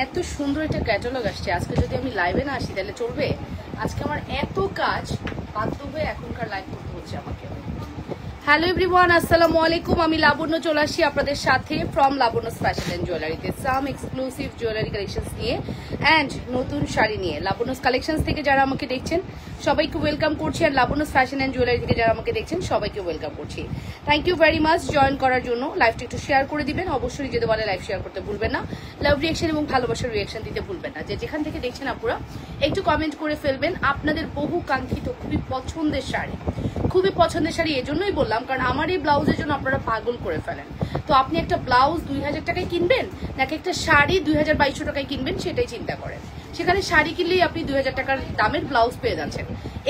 এত সুন্দর একটা ক্যাটালগ আসছে। আজকে যদি আমি লাইভে না আসি তাহলে চলবে? আজকে আমার এত কাজ, বাধ্য হয়ে এখনকার লাইভ করতে হচ্ছে আমাকে। হ্যালো এভরিওয়ান, আসসালামু আলাইকুম। আমি লাবণ্য চলে আসি আপনাদের সাথে ফ্রম লাবণ্যস ফ্যাশন অ্যান্ড জুয়েলারিতে সাম এক্সক্লুসিভ জুয়েলারি কালেকশনস নিয়ে অ্যান্ড নতুন শাড়ি নিয়ে। লাবণ্যস কালেকশনস থেকে যারা আমাকে দেখছেন সবাইকে ওয়েলকাম করছি, আর লাবণ্যস ফ্যাশন অ্যান্ড জুয়েলারি থেকে যারা আমাকে দেখছেন সবাইকে ওয়েলকাম করছি। Thank you very much join করার জন্য। লাইভটা একটু শেয়ার করে দিবেন অবশ্যই, যেতে বলে লাইভ শেয়ার করতে ভুলবেন না। লাভ রিয়েকশন এবং ভালোবাসার রিয়েকশন দিতে ভুলবেন না। যে যেখান থেকে দেখছেন আপুরা একটু কমেন্ট করে ফেলবেন আপনাদের বহু কাঙ্ক্ষিত খুবই পছন্দের শাড়ি। খুবই পছন্দের শাড়ি এজন্যই বললাম কারণ আমার এই ব্লাউজের জন্য আপনারা পাগল করে ফেলেন। তো আপনি একটা ব্লাউজ 2000 টাকায় কিনবেন নাকি একটা শাড়ি 2200 টাকায় কিনবেন সেটাই চিন্তা করেন। সেখানে শাড়ি কিনলেই আপনি 2000 টাকার দামের ব্লাউজ পেয়ে যাচ্ছেন।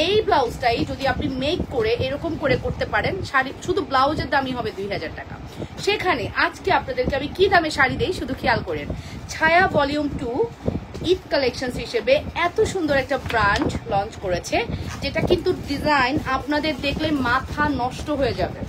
এই ব্লাউজটাই যদি আপনি মেক করে এরকম করে করতে পারেন, শাড়ি শুধু ব্লাউজের দামই হবে 2000 টাকা। সেখানে আজকে আপনাদেরকে আমি কি দামে শাড়ি দেই শুধু খেয়াল করেন। ছায়া ভলিউম 2 ঈদ কালেকশনস হিসেবে এত সুন্দর একটা ব্র্যান্ড লঞ্চ করেছে, যেটা কিন্তু ডিজাইন আপনাদের দেখলে মাথা নষ্ট হয়ে যাবে।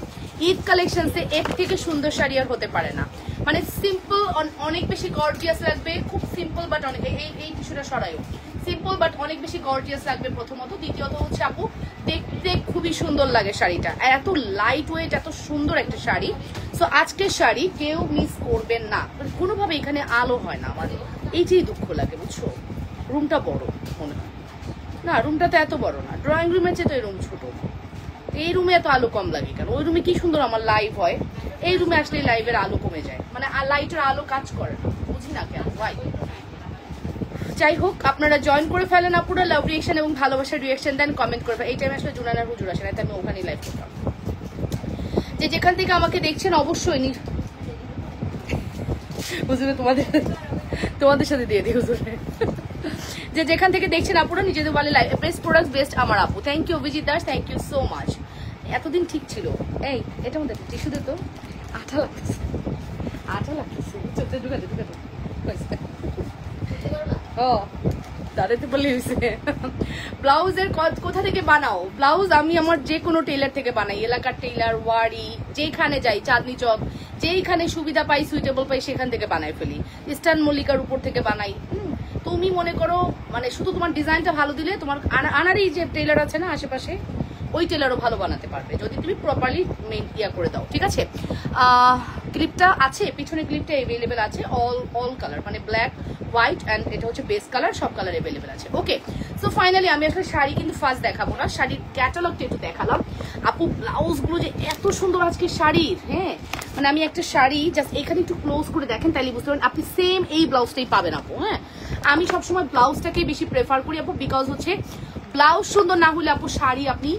ঈদ কালেকশনসে এর থেকে সুন্দর শাড়ি আর হতে পারে না। মানে সিম্পল, অনেক বেশি গর্জিয়াস লাগবে, খুব সিম্পল বাট অনেক, এই টিস্যুটা সরাইও, সিম্পল বাট অনেক বেশি গর্জিয়াস লাগবে প্রথমত। দ্বিতীয়ত হচ্ছে আপু দেখতে খুবই সুন্দর লাগে শাড়িটা, আর এত লাইট ওয়েট, এত সুন্দর একটা শাড়ি। সো আজকের শাড়ি কেউ মিস করবেন না। কোনোভাবে এখানে আলো হয় না আমাদের, এইটাই দুঃখ লাগে বুঝছো। রুমটা বড় মনে হয় না, রুমটা তো এত বড় না, ড্রয়িং রুমের চেয়ে তো এই রুম ছোট। এই রুমে এত আলো কম লাগে কেন? ওই রুমে কি সুন্দর আমার লাইভ হয়, এই রুমে আসলে লাইভের আলো কমে যায়, মানে লাইটের আলো কাজ করে না, বুঝি না কেন ভাই। যাই হোক, আপনারা জয়েন করে ফেলেন আপুরা, লাভ রিয়েকশন এবং ভালোবাসার রিয়েকশন দেন, কমেন্ট করে ফেলেন। এই টাইমে আসলে জুনানার হুজুর আসে না, তাই আমি ওখানেই লাইভ করতাম। যে যেখান থেকে আমাকে দেখছেন অবশ্যই হুজুরে তোমাদের সাথে দিয়ে দিই হুজুরে। যে যেখান থেকে দেখছেন আপুরা নিজেদের বলে লাইভ বেস্ট প্রোডাক্ট বেস্ট আমার আপু। Thank you Abhijit Das, thank you so much. এতদিন ঠিক ছিল। এই এটা মধ্যে টিস্যু দে তো, আঠা লাগতেছে, আঠা লাগতেছে, চোখে ঢুকাতে ঢুকাতে ও দাঁড়াতে বলে হয়েছে। ব্লাউজের কোথা থেকে বানাও? ব্লাউজ আমি আমার যে কোনো টেলার থেকে বানাই, এলাকার টেলার, ওয়ারি, যেখানে যাই, চাঁদনি চক, যেইখানে সুবিধা পাই, সুইটেবল পাই, সেখান থেকে বানাই ফেলি। ইস্টার্ন মল্লিকার উপর থেকে বানাই। তুমি মনে করো মানে শুধু তোমার ডিজাইনটা ভালো দিলে তোমার আনারই যে টেলার আছে না আশেপাশে, ওই টেলারও ভালো বানাতে পারবে যদি তুমি প্রপারলি ইয়া করে দাও, ঠিক আছে। ক্লিপটা আছে, পিছনে ক্লিপটা এভেলেবেল আছে, অল কালার, মানে ব্ল্যাক, হোয়াইট অ্যান্ড এটা হচ্ছে বেস কালার, সব কালার এভেলেবেল আছে। ওকে, সো ফাইনালি আমি আসলে শাড়ি কিন্তু ফার্স্ট দেখাবো না, শাড়ির ক্যাটালগটা একটু দেখালাম। আপু ব্লাউজগুলো যে এত সুন্দর আজকে শাড়ির, হ্যাঁ মানে আমি একটা শাড়ি জাস্ট এখানে একটু ক্লোজ করে দেখেন তাইলে বুঝতে পারেন। আপনি সেম এই ব্লাউজটাই পাবেন আপু। হ্যাঁ, আমি সবসময় ব্লাউজটাকে বেশি প্রেফার করি আপু, বিকজ হচ্ছে ব্লাউজ সুন্দর না হলে আপু শাড়ি আপনি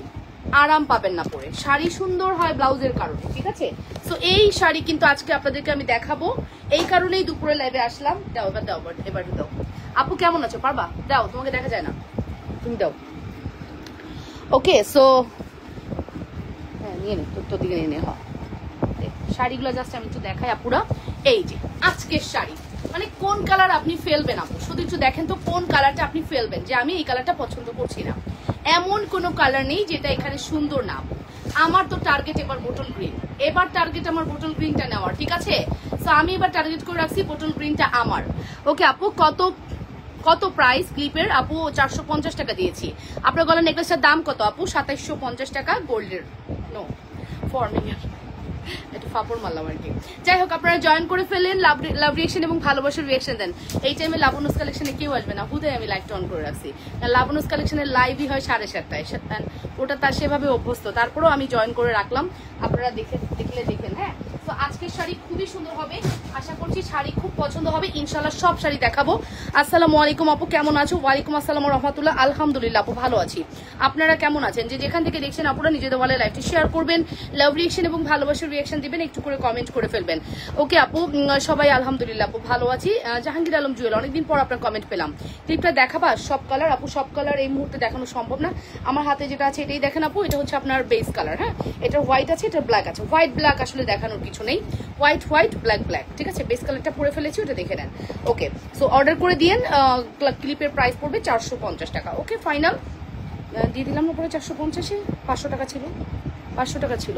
আরাম পাবেন না পরে। শাড়ি সুন্দর হয় ব্লাউজের কারণে, ঠিক আছে। সো এই শাড়ি কিন্তু আজকে আপনাদেরকে আমি দেখাবো, এই কারণেই দুপুরে লাইভে আসলাম। দাও এবার, দাও এবার দাও। আপু কেমন আছো? পারবা? দাও, তোমাকে দেখা যায় না, তুমি দাও। ওকে, সো হ্যাঁ নিয়ে নে, তোর দিকে নিয়ে নে। হ্যাঁ, শাড়িগুলো জাস্ট আমি একটু দেখাই আপুরা। এই যে আজকের শাড়ি, মানে কোন কালার আপনি ফেলবেন আপু, শুধু একটু দেখেন তো কোন কালারটা আপনি ফেলবেন যে আমি এই কালারটা পছন্দ করছি না। এমন কোনো কালার নেই যেটা এখানে সুন্দর না আপু। আমার তো টার্গেট এবার বোটল গ্রিন, এবার টার্গেট আমার বোটল গ্রিনটা নেওয়ার, ঠিক আছে। সো আমি এবার টার্গেট করে রাখছি বোটল গ্রিনটা আমার। ওকে আপু, কত প্রাইস ক্লিপের? আপু 450 টাকা দিয়েছি। আপনার গলার নেকলেসটার দাম কত আপু? 2750 টাকা গোল্ডের। নো ফর্মিং, একটু ফাপড় মারলাম আর কি। যাই হোক, আপনারা জয়েন করে ফেলেন, লাভ রিয়েকশন এবং ভালোবাসার রিয়েকশন দেন। এই টাইমে লাবণ্যস কালেকশনে কেউ আসবে না, হুদায় আমি লাইভটা অন করে রাখছি। লাবণ্যস কালেকশনের লাইভই হয় 7:30টায়, ওটা তার সেভাবে অভ্যস্ত, তারপরেও আমি জয়েন করে রাখলাম। আপনারা দেখেন। হ্যাঁ, তো আজকের শাড়ি খুবই সুন্দর হবে, আশা করছি শাড়ি খুব পছন্দ হবে ইনশাল্লাহ। সব শাড়ি দেখাবো। আসসালামু আলাইকুম আপু, কেমন আছো? ওয়ালাইকুম আসসালাম রহমতুল্লাহ। আলহামদুলিল্লাহ আপু ভালো আছি, আপনারা কেমন আছেন? যে যেখান থেকে দেখছেন আপুরা নিজেদের বলে লাইভটি শেয়ার করবেন, লাভ রিয়েকশন এবং ভালোবাসার রিয়েকশন দিবেন, একটু করে কমেন্ট করে ফেলবেন। ওকে আপু, সবাই আলহামদুলিল্লাহ আপু ভালো আছি। জাহাঙ্গীর আলম জুয়েল, অনেকদিন পর আপনার কমেন্ট পেলাম। ক্লিপটা দেখাবা সব কালার আপু? সব কালার এই মুহূর্তে দেখানো সম্ভব না, আমার হাতে যেটা আছে এটাই দেখেন আপু। এটা হচ্ছে আপনার বেস কালার, হ্যাঁ, এটা হোয়াইট আছে, এটা ব্ল্যাক আছে। হোয়াইট ব্ল্যাক আসলে দেখানোর কিছু নেই, হোয়াইট ব্ল্যাক, ঠিক আছে। বেস কালারটা পরে ফেলেছি, ওটা দেখে নেন। ওকে, সো অর্ডার করে দিয়েন। ক্লিপের প্রাইস পড়বে 450 টাকা। ওকে, ফাইনাল দিয়ে দিলাম না পরে 450-এ, 500 টাকা ছিল, 500 টাকা ছিল।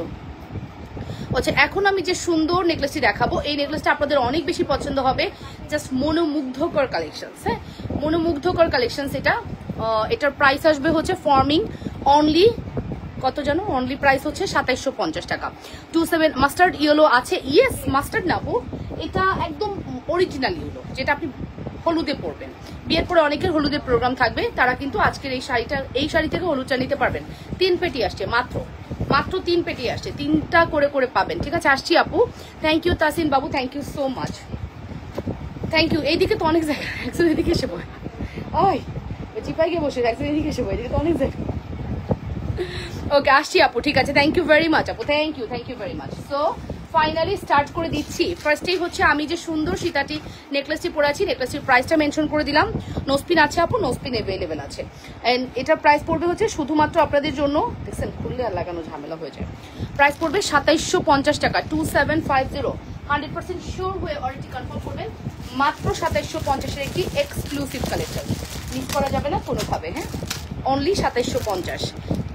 আচ্ছা এখন আমি যে সুন্দর নেকলেসটি দেখাবো, এই নেকলেসটা আপনাদের অনেক বেশি পছন্দ হবে। জাস্ট মনোমুগ্ধকর কালেকশন, হ্যাঁ মনোমুগ্ধকর কালেকশন। এটার প্রাইস আসবে হচ্ছে ফর্মিং অনলি কত জানো, অনলি প্রাইস হচ্ছে 2750 টাকা। 27 মাস্টার্ড ইয়েলো আছে, ইয়েস মাস্টার্ড না আপু, এটা একদম অরিজিনাল ইয়েলো, যেটা আপনি হলুদে পরবেন। বিয়ের পরে অনেকের হলুদের প্রোগ্রাম থাকবে, তারা কিন্তু আজকের এই শাড়ি থেকে হলুদটা নিতে পারবেন। 3 পেটি আসছে, মাত্র 3 পেটি আসছে, 3টা করে করে পাবেন। ঠিক আছে, আসছি আপু। থ্যাংক ইউ তাসিন বাবু, thank you so much, thank you. এইদিকে তো অনেক জায়গা, একজন এদিকে এসে বয়, ওই চিপাই গিয়ে বসে, একজন এদিকে এসে বয়, এদিকে তো অনেক জায়গা। ওকে আসছি আপু, ঠিক আছে, থ্যাংক ইউ ভেরি মাচ আপু, thank you very much. So finally start করে দিচ্ছি। ফার্স্টেই হচ্ছে আমি যে সুন্দর সীতাটি নেকলেসটি পরে আছি, নেকলেসটির প্রাইসটা মেনশন করে দিলাম। নোসপিন আছে আপু, নোসপিন অ্যাভেলেবেল আছে। এন্ড এটার প্রাইস পড়বে হচ্ছে শুধুমাত্র আপনাদের জন্য, দেখছেন খুললে আর লাগানো ঝামেলা হয়ে যায়। প্রাইস পড়বে 2750 টাকা, 2750। 100% শিওর হয়ে অর্ডারটি কনফার্ম করবেন। মাত্র 2750-এর একটি এক্সক্লুসিভ কালেকশন, মিস করা যাবে না কোনোভাবে। হ্যাঁ, অনলি 2750।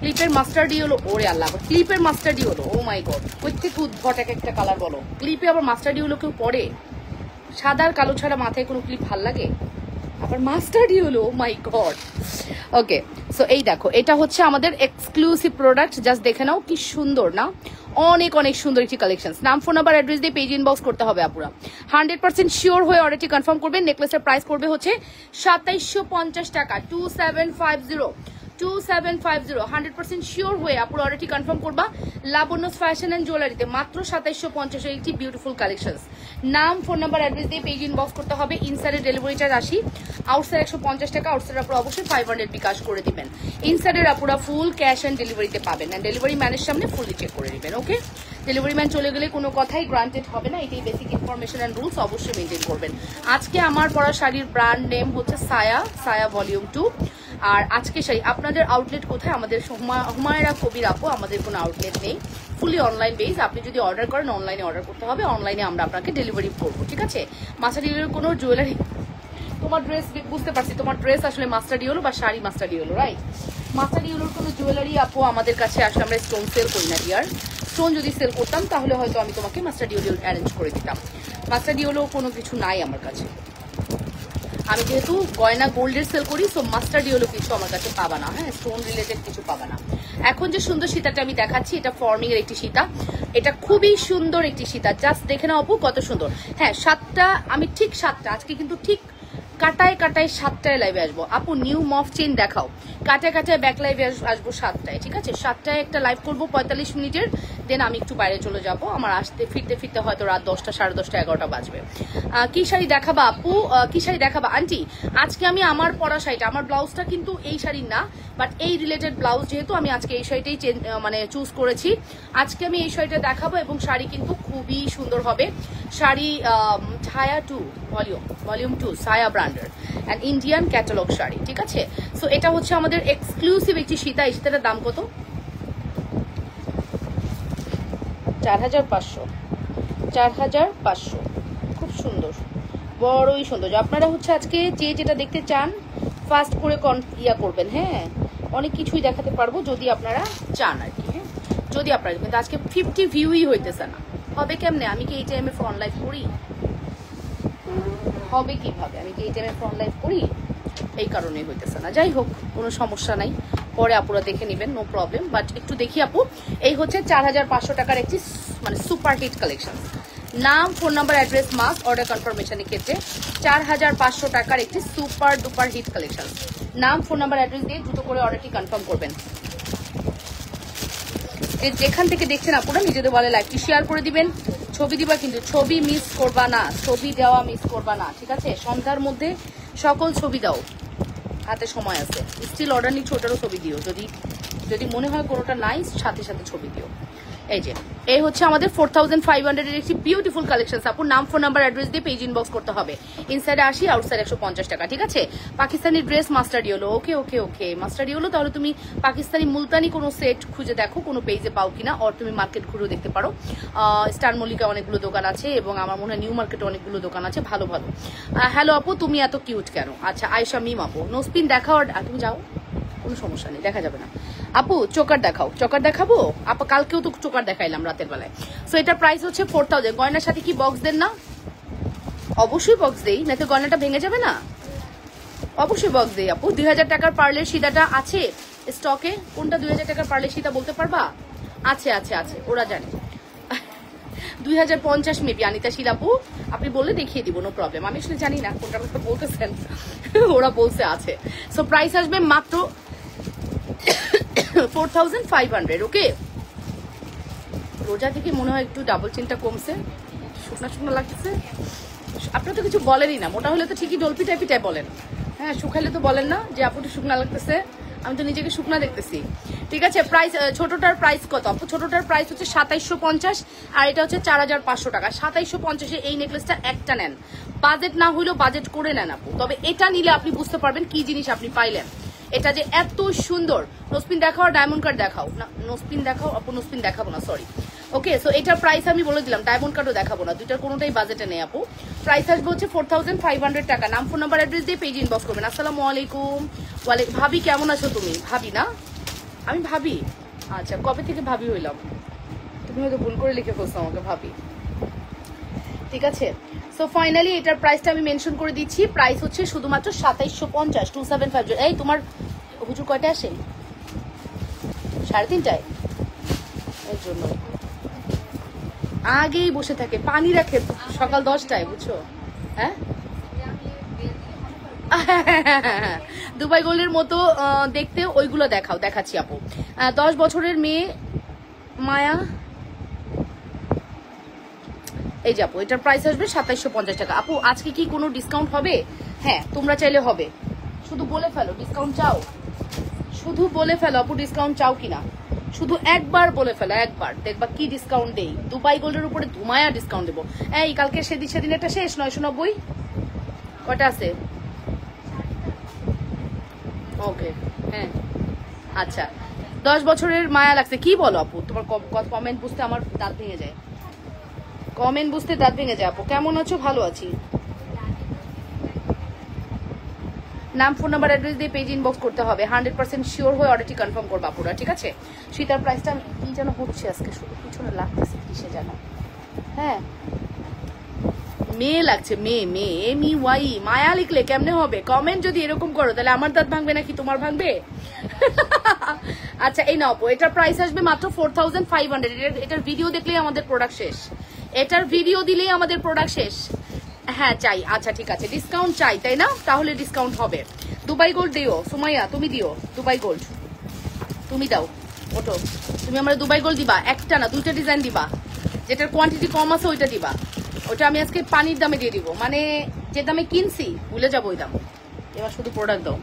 ক্লিপের মাস্টার্ডি হলো, ওরে আল্লাহ, ক্লিপের মাস্টার্ডি হলো, ও মাই গড, প্রত্যেক উদ্ভট এক একটা কালার বলো। ক্লিপে আবার মাস্টার্ডি হলো কেউ পরে? সাদা আর কালো ছাড়া মাথায় কোনো ক্লিপ ভাল লাগে? আবার মাস্টার্ডি হলো, ও মাই গড। ওকে, সো এই দেখো, এটা হচ্ছে আমাদের এক্সক্লুসিভ প্রোডাক্ট। জাস্ট দেখে নাও কি সুন্দর না, অনেক অনেক সুন্দর একটি কালেকশন। নাম, ফোন নাম্বার, অ্যাড্রেস দিয়ে পেজ ইনবক্স করতে হবে আপুরা। 100% শিওর হয়ে অর্ডারটি কনফার্ম করবেন। নেকলেসের প্রাইস পড়বে হচ্ছে 2750 টাকা, 2750। 100% শিওর হয়ে আপুরা অর্ডারটি কনফার্ম করবা। লাবণ্যস ফ্যাশন এন্ড জুয়েলারিতে মাত্র 2750-এর একটি বিউটিফুল কালেকশন। নাম, ফোন নাম্বার, অ্যাড্রেস দিয়ে পেজ ইনবক্স করতে হবে। ইনসাইডের ডেলিভারি চার্জ 80, আউটসাইড 150 টাকা। আউটসাইড আপুরা অবশ্যই 500 বিকাশ করে দিবেন। ইনসাইডের আপুরা ফুল ক্যাশ অ্যান্ড ডেলিভারিতে পাবেন, অ্যান্ড ডেলিভারি ম্যানের সামনে ফুললি চেক করে নেবেন। ওকে, ডেলিভারি ম্যান চলে গেলে কোনো কথাই গ্রান্টেড হবে না, এটাই বেসিক ইনফরমেশন অ্যান্ড রুলস অবশ্যই মেনটেন করবেন। আজকে আমার পরা শাড়ির ব্র্যান্ড নেম হচ্ছে সায়া ভলিউম 2। আর আজকে শাড়ি আপনাদের আউটলেট কোথায়? আমাদের হুমায়রা কবির আপু, আমাদের কোনো আউটলেট নেই, ফুলি অনলাইন বেস। আপনি যদি অর্ডার করেন অনলাইনে অর্ডার করতে হবে, অনলাইনে আমরা আপনাকে ডেলিভারি করবো। ঠিক আছে, মাস্টারডিওর কোনো জুয়েলারি, তোমার ড্রেস বুঝতে পারছি, তোমার ড্রেস আসলে মাস্টারডিওলো বা শাড়ি মাস্টারডিওলো, রাইট? মাস্টারডিওলোর কোনো জুয়েলারি আপু আমাদের কাছে আসলে আমরা স্টোন সেল করি না ডিয়ার। স্টোন যদি সেল করতাম তাহলে হয়তো আমি তোমাকে মাস্টারডিওলো অ্যারেঞ্জ করে দিতাম। মাস্টারডিওলো কোনো কিছু নাই আমার কাছে। আমি যেহেতু গয়না গোল্ডের সেল করি, সো মাস্টারডিওলো কিছু আমার কাছে পাবা না। হ্যাঁ, স্টোন রিলেটেড কিছু পাবা না। এখন যে সুন্দর সীতাটা আমি দেখাচ্ছি, এটা ফর্মিং এর একটি সীতা, এটা খুবই সুন্দর একটি সীতা। জাস্ট দেখে নাও আপু কত সুন্দর। হ্যাঁ, 7টা, আমি ঠিক 7টা, আজকে কিন্তু ঠিক কাটায় 7টায় লাইভে আসবো। আপু নিউ মফ চেইন দেখাও, কাটায় ব্যাক লাইভে আসবো 7টায়। ঠিক আছে, 7টায় একটা লাইভ করবো 45 মিনিটের, দেন আমি একটু বাইরে চলে যাব। আমার আসতে ফিরতে হয়তো রাত 10টা, 10:30, 11টা বাজবে। কি শাড়ি দেখাবা আপু, কি শাড়ি দেখাবা আন্টি? আজকে আমি আমার পরা শাড়িটা, আমার ব্লাউজটা কিন্তু এই শাড়ির না, বাট এই রিলেটেড ব্লাউজ যেহেতু, আমি আজকে এই শাড়িটাই চুজ করেছি। আজকে আমি এই শাড়িটা দেখাবো, এবং শাড়ি কিন্তু খুবই সুন্দর হবে। শাড়ি ছায়া 2 ভলিউম 2 সায়া ব্র্যান্ডের অ্যান্ড ইন্ডিয়ান ক্যাটালগ শাড়ি। ঠিক আছে, সো এটা হচ্ছে আমাদের এক্সক্লুসিভ একটি সীতা। এই সীতাটার দাম কত? 4500। খুব সুন্দর, বড়ই সুন্দর। আপনারা হচ্ছে আজকে যেটা দেখতে চান ফাস্ট করে করবেন। হ্যাঁ, অনেক কিছুই দেখাতে পারবো যদি আপনারা চান আর কি। হ্যাঁ, যদি আপনারা, কিন্তু আজকে 50 ভিউই হইতেছে না, হবে কেমনে? আমি কি এই টাইমে ফোন লাইভ করি? হবে কিভাবে? আমি কি এই টাইমে ফোন লাইভ করি? এই কারণেই হইতেছে না। যাই হোক, কোনো সমস্যা নাই, পরে আপুরা দেখে নেবেন, নো প্রবলেম। বাট একটু দেখি আপু, এই হচ্ছে 4500 টাকার একটি মানে সুপার হিট কালেকশন। নাম, phone number, address must, order কনফার্মেশনের ক্ষেত্রে 4500 টাকার একটি সুপার ডুপার হিট কালেকশন। নাম, ফোন নাম্বার, অ্যাড্রেস দিয়ে দ্রুত করে অর্ডারটি কনফার্ম করবেন। যেখান থেকে দেখছেন আপুরা নিজেদের বলে লাইভটি শেয়ার করে দিবেন। ছবি দিবা কিন্তু, ছবি মিস করবা না, ছবি দেওয়া মিস করবা না। ঠিক আছে, সন্ধ্যার মধ্যে সকল ছবি দাও, হাতে সময় আছে। স্টিল অর্ডার নিচ্ছ, ওটারও ছবি দিও, যদি মনে হয় কোনোটা নাই, সাথে ছবি দিও। এই যে এই হচ্ছে আমাদের 4500 এর একটি বিউটিফুল কালেকশন। আপু নাম, ফোন নাম্বার, অ্যাড্রেস দিয়ে পেজ ইনবক্স করতে হবে। ইনসাইডে 80, আউটসাইড 150 টাকা। ঠিক আছে, পাকিস্তানি ড্রেস মাস্টার্ডি হলো। ওকে মাস্টার্ডি হলো। তাহলে তুমি পাকিস্তানি মুলতানি কোনো সেট খুঁজে দেখো, কোনো পেজে পাও কিনা, আর তুমি মার্কেট ঘুরেও দেখতে পারো। স্টার মল্লিকা অনেকগুলো দোকান আছে, এবং আমার মনে হয় নিউ মার্কেটে অনেকগুলো দোকান আছে ভালো। হ্যালো আপু, তুমি এত কিউট কেন? আচ্ছা, আয়েশা মিম আপু, নোসপিন দেখাও। আর তুমি যাও, কোনো সমস্যা নেই, দেখা যাবে না। আপু চোকার দেখাও, চোকার দেখাবো আপু, কালকেও তো চোকার দেখাইলাম রাতের বেলায়। সো এটার প্রাইস হচ্ছে 4000। গয়নার সাথে কি বক্স দেন না? অবশ্যই বক্স দেই, না তো গয়নাটা ভেঙে যাবে না। অবশ্যই বক্স দেই আপু। 2000 টাকার পার্লের সীতাটা আছে স্টকে। কোনটা 2000 টাকার পার্লের সীতা বলতে পারবা? আছে আছে আছে, ওরা জানে। 2050 মেবি আনিতা শিলাপু, আপনি বললে দেখিয়ে দিব, নো প্রবলেম। আমি আসলে জানি না কোনটা কথা বলতেছেন, ওরা বলছে আছে। সো প্রাইস আসবে মাত্র 4500। ওকে, রোজা থেকে মনে হয় একটু ডাবল চিনটা কমছে, শুকনা শুকনা লাগতেছে। আপনার তো কিছু বলেনই না, মোটা হলে তো ঠিকই ডলপি টাইপিটাই বলেন, হ্যাঁ শুকাইলে তো বলেন না যে আপু একটু শুকনা লাগতেছে। আমি তো নিজেকে শুকনা দেখতেছি। ঠিক আছে, প্রাইস ছোটটার প্রাইস কত আপু? ছোটটার প্রাইস হচ্ছে 2750 আর এটা হচ্ছে 4500 টাকা। 2750 এই নেকলেসটা একটা নেন, বাজেট না হইলেও বাজেট করে নেন আপু। তবে এটা নিলে আপনি বুঝতে পারবেন কি জিনিস আপনি পাইলেন। এটা যে এত সুন্দর। নোসপিন দেখাও আর ডায়মন্ড কার্ড দেখাও না। নোসপিন দেখাও আপু, নোসপিন দেখাবো না, সরি। ওকে, সো এটার প্রাইস আমি বলে দিলাম, ডায়মন্ড কার্ডও দেখাবো না, দুইটার কোনোটাই বাজেটে নেই আপু। প্রাইস আসবে হচ্ছে 4500 টাকা। নাম ফোন নাম্বার অ্যাড্রেস দিয়ে পেজ ইনবক্স করবেন। আসসালামু আলাইকুম। ওয়ালাইকুম। ভাবি কেমন আছো তুমি? ভাবি না, আমি ভাবি। আচ্ছা, কবে থেকে ভাবি হইলাম? তুমি হয়তো ভুল করে লিখে ফেলছো আমাকে ভাবি। ঠিক আছে, সো ফাইনালি এটার প্রাইসটা আমি মেনশন করে দিচ্ছি। প্রাইস হচ্ছে শুধুমাত্র 2750, 2750। এই তোমার হুজুর কয়টা আসে? 3:30টায়। এর জন্য আগেই বসে থাকে, পানি রাখে সকাল 10টায়, বুঝছো? হ্যাঁ, দুবাই গোল্ডের মতো দেখতে ওইগুলো দেখাও, দেখাচ্ছি আপু। 10 বছরের মেয়ে মায়া, এই যে আপু এটার প্রাইস আসবে 2750 টাকা। আপু আজকে কি কোনো ডিসকাউন্ট হবে? হ্যাঁ, তোমরা চাইলে হবে, শুধু বলে ফেলো ডিসকাউন্ট চাও, শুধু বলে ফেলো আপু ডিসকাউন্ট চাও কিনা, শুধু একবার বলে ফেলো, একবার দেখবা কি ডিসকাউন্ট দেই। দুবাই গোল্ডের উপরে ধুমায়া ডিসকাউন্ট দেবো। এই কালকে সেদিন এটা শেষ 990। কটা আছে? ওকে, হ্যাঁ আচ্ছা। 10 বছরের মায়া লাগছে, কি বলো আপু? তোমার কমেন্ট বুঝতে আমার দাঁত ভেঙে যায়, কমেন্ট বুঝতে দাঁত ভেঙে যায়। আপু কেমন আছো? ভালো আছি। নাম ফোন নাম্বার অ্যাড্রেস দিয়ে পেজ ইনবক্স করতে হবে। 100% শিওর হয়ে অর্ডারটি কনফার্ম করবা পুরা, ঠিক আছে? সীতার প্রাইসটা কি যেন হচ্ছে আজকে, শুধু পিছনে লাগতেছে কিসে যেন। হ্যাঁ, মেয়ে লাগছে, মেয়ে মেয়ে ME মায়া লিখলে কেমনে হবে? কমেন্ট যদি এরকম করো তাহলে আমার দাঁত ভাঙবে নাকি তোমার ভাঙবে? আচ্ছা, এই নাও আপু, এটার প্রাইস আসবে মাত্র 4500। এটার ভিডিও দেখলেই আমাদের প্রোডাক্ট শেষ, এটার ভিডিও দিলেই আমাদের প্রোডাক্ট শেষ। হ্যাঁ চাই, আচ্ছা ঠিক আছে, ডিসকাউন্ট চাই তাই না? তাহলে ডিসকাউন্ট হবে। দুবাই গোল্ড দিও সুমাইয়া, তুমি দিও দুবাই গোল্ড, তুমি দাও। ওটো, তুমি আমার দুবাই গোল্ড দিবা, একটা না দুইটা ডিজাইন দিবা, যেটার কোয়ান্টিটি কম আছে ওইটা দিবা। ওটা আমি আজকে পানির দামে দিয়ে দিব, মানে যে দামে কিনছি ভুলে যাবো ওই দাম। এবার শুধু প্রোডাক্ট দাও,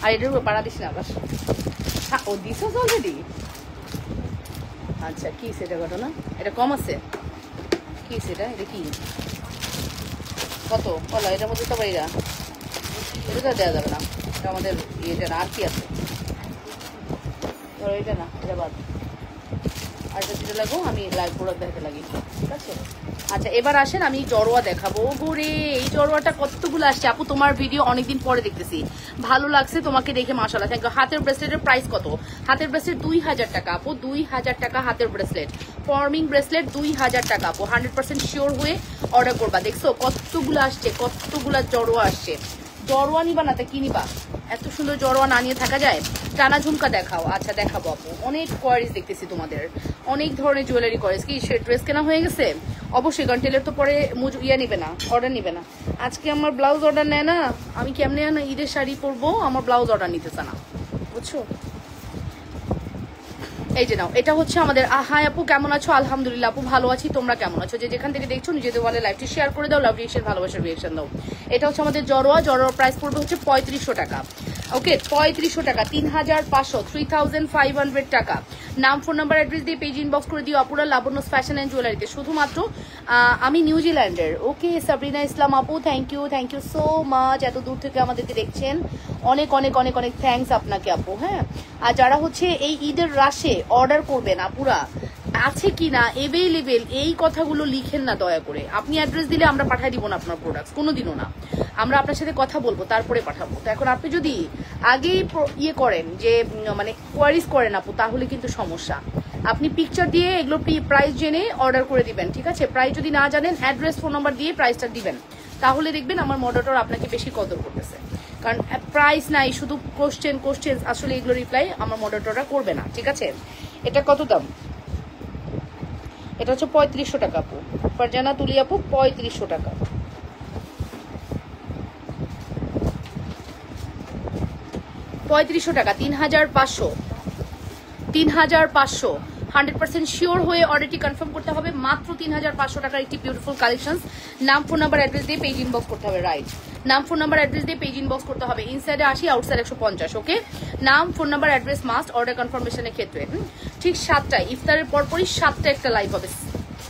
আর এটার উপর পাড়া দিস না আবার। হ্যাঁ, ও দিস অলরেডি। আচ্ছা, কি সেটা ঘটনা? এটা কম আছে, কি সেটা? এটা কি কত বলো? এটার মধ্যে তো বাইরা, এটা তো দেওয়া যাবে না, এটা আমাদের ইয়েটা না। আর কি আছে? ধরো এটা না, এটা বাদ। আর এটা যেটা লাগো আমি লাইভ প্রোডাক্ট দেখাতে লাগি, ঠিক আছে? আচ্ছা, এবার আসেন আমি জড়োয়া দেখাবো। গোরে এই জড়োয়াটা কতগুলো আসছে আপু, তোমার ভিডিও অনেকদিন পরে দেখতেছি, ভালো লাগছে তোমাকে দেখে, মাশাআল্লাহ, থ্যাংক ইউ। হাতের ব্রেসলেটের প্রাইস কত? হাতের ব্রেসলেট 2000 টাকা আপু, 2000 টাকা হাতের ব্রেসলেট। ফর্মিং ব্রেসলেট 2000 টাকা আপু, 100% শিওর হয়ে অর্ডার করবা। দেখছো কতগুলো আসছে, কতগুলা জড়োয়া আসছে। জড়োয়া নিবা না তা কি নিবা? এত সুন্দর জড়োয়া না নিয়ে থাকা যায়? টানা ঝুমকা দেখাও। আচ্ছা দেখাবো আপু, অনেক কোয়ারিজ দেখতেছি তোমাদের, অনেক ধরনের জুয়েলারি কোয়ারিজ। কি ড্রেস কেনা হয়ে গেছে? অবশ্যই, কারণ টেলের তো পরে ইয়ে নিবে না, অর্ডার নিবে না। আজকে আমার ব্লাউজ অর্ডার নেয় না, আমি কেমনে ঈদের শাড়ি পরবো, আমার ব্লাউজ অর্ডার নিতেছে না, বুঝছো? এই যে নাও, এটা হচ্ছে আমাদের। হাই আপু কেমন আছো? আলহামদুলিল্লাহ আপু ভালো আছি, তোমরা কেমন আছো? যে যেখান থেকে দেখছো নিজেদের ওয়ালে লাইভটি শেয়ার করে দাও, লাভ রিয়েকশন, ভালোবাসার রিয়েকশন দাও। এটা হচ্ছে আমাদের জড়োয়া, জড়োয়ার প্রাইস পড়বে হচ্ছে 3500 টাকা। ওকে, 3500 টাকা, 3500, 3500 টাকা। নাম ফোন নাম্বার অ্যাড্রেস দিয়ে পেজ ইনবক্স করে দিও আপুরা লাবণ্যস ফ্যাশন অ্যান্ড জুয়েলারিতে, শুধুমাত্র। আমি নিউজিল্যান্ডের। ওকে সাবরিনা ইসলাম আপু, থ্যাংক ইউ সো মাচ, এত দূর থেকে আমাদেরকে দেখছেন, অনেক অনেক অনেক অনেক থ্যাংকস আপনাকে আপু। হ্যাঁ, আর যারা হচ্ছে এই ঈদের রাশে অর্ডার করবেন আপুরা, আছে কিনা, এভেলেবেল, এই কথাগুলো লিখেন না দয়া করে। আপনি অ্যাড্রেস দিলে আমরা পাঠিয়ে দিব না আপনার প্রোডাক্টস, কোনোদিনও না। আমরা আপনার সাথে কথা বলবো, তারপরে পাঠাবো। তো এখন আপনি যদি আগেই ইয়ে করেন, যে মানে কোয়ারিজ করেন আপু, তাহলে কিন্তু সমস্যা। আপনি পিকচার দিয়ে এগুলো প্রাইস জেনে অর্ডার করে দিবেন, ঠিক আছে? প্রাইস যদি না জানেন, অ্যাড্রেস ফোন নাম্বার দিয়ে প্রাইসটা দিবেন, তাহলে দেখবেন আমার মডারেটর আপনাকে বেশি কদর করতেছে। কারণ প্রাইস নাই, শুধু কোশ্চেন, আসলে এগুলো রিপ্লাই আমার মডারেটররা করবে না, ঠিক আছে? এটা কত দাম? এটা হচ্ছে 3500 টাকা আপু। ফারজানা তুলি আপু 3500 টাকা। 3500 টাকা, 3500, 3500। 100% শিওর হয়ে অর্ডারটি কনফার্ম করতে হবে। মাত্র 3500 টাকার একটি বিউটিফুল কালেকশনস। নাম, ফোন নাম্বার, অ্যাড্রেস দিয়ে পেজ ইনবক্স করতে হবে। রাইট, নাম, ফোন নাম্বার, অ্যাড্রেস দিয়ে পেজ ইনবক্স করতে হবে। ইনসাইডে 80, আউটসাইড 150। ওকে, নাম, phone number, address must order কনফার্মেশনের ক্ষেত্রে। ঠিক 7টায়, ইফতারের পরপরই 7টা একটা লাইভ হবে,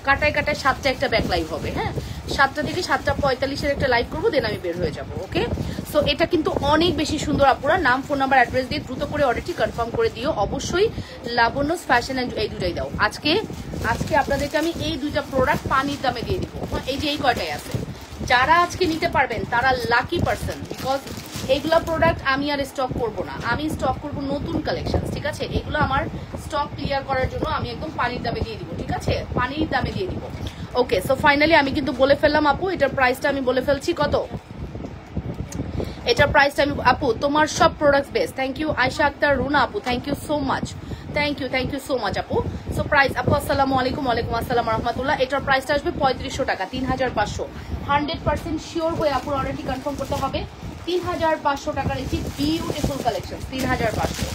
কাটায় 7টা একটা ব্যাক লাইভ হবে। হ্যাঁ, 7টা থেকে 7:45 একটা লাইভ করবো, দেন আমি বের হয়ে যাবো। ওকে, সো এটা কিন্তু অনেক বেশি সুন্দর আপুরা। নাম, ফোন নাম্বার, অ্যাড্রেস দিয়ে দ্রুত করে অর্ডারটি কনফার্ম করে দিও। অবশ্যই লাবণ্যস ফ্যাশন অ্যান্ড এই দুটাই দাও। আজকে আপনাদেরকে আমি এই দুইটা প্রোডাক্ট পানির দামে দিয়ে দিব। এই যে এই কয়টাই আছে, যারা আজকে নিতে পারবেন তারা লাকি পারসন। বিকজ এইগুলো প্রোডাক্ট আমি আর স্টক করব না, আমি স্টক করব নতুন কালেকশন, ঠিক আছে? এগুলো আমার স্টক ক্লিয়ার করার জন্য আমি একদম পানির দামে দিয়ে দিব, ঠিক আছে? পানির দামে দিয়ে দিব। ওকে, সো ফাইনালি আমি কিন্তু বলে ফেললাম আপু, এটার প্রাইসটা আমি বলে ফেলছি কত। এটার প্রাইসটা আমি, আপু তোমার সব products best. Thank you Ayesha Akter, Runa আপু, thank you so much, thank you so much আপু। সো প্রাইস আপু, আসসালামু আলাইকুম। ওয়ালাইকুম আসসালাম রহমতুল্লাহ। এটার প্রাইসটা আসবে 3500 টাকা, 3500। 100% শিওর হয়ে আপুর অর্ডারটি কনফার্ম করতে হবে। 3500 টাকার একটি বিউটিফুল কালেকশন, 3500।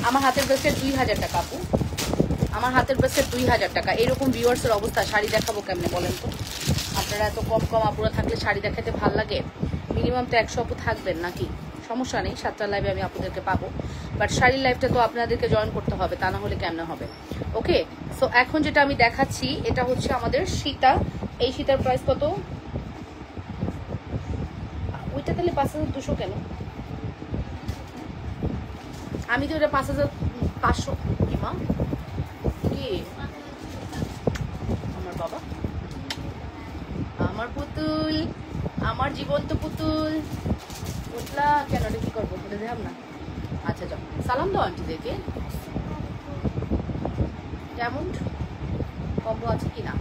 আমার হাতের ব্রেসলেট 2000 টাকা আপু, আমার হাতের ব্রেসলেট 2000 টাকা। এরকম ভিউয়ার্সের অবস্থা, শাড়ি দেখাবো কেমনে বলেন তো? আপনারা এত কম আপুরা থাকলে শাড়ি দেখাতে ভাল লাগে। মিনিমাম তো 100 আপু থাকবেন নাকি? সমস্যা নেই, 7টার লাইভে আমি আপনাদেরকে পাবো, বাট শাড়ির লাইভটা তো আপনাদেরকে জয়েন করতে হবে, তা না হলে কেমনে হবে? ওকে, সো এখন যেটা আমি দেখাচ্ছি এটা হচ্ছে আমাদের সীতা। এই সীতার প্রাইস কত? ওইটা তাহলে 5200 কেন? আমি তো এটা 5500। কি মা, কি আমার বাবা, আমার পুতুল, আমার জীবন্ত পুতুল উঠলা কেন? এটা কি করবো বলে দেব না? আচ্ছা যাও, সালাম দাও আন্টিদেরকে। কেমন কম্বো আছে কিনা?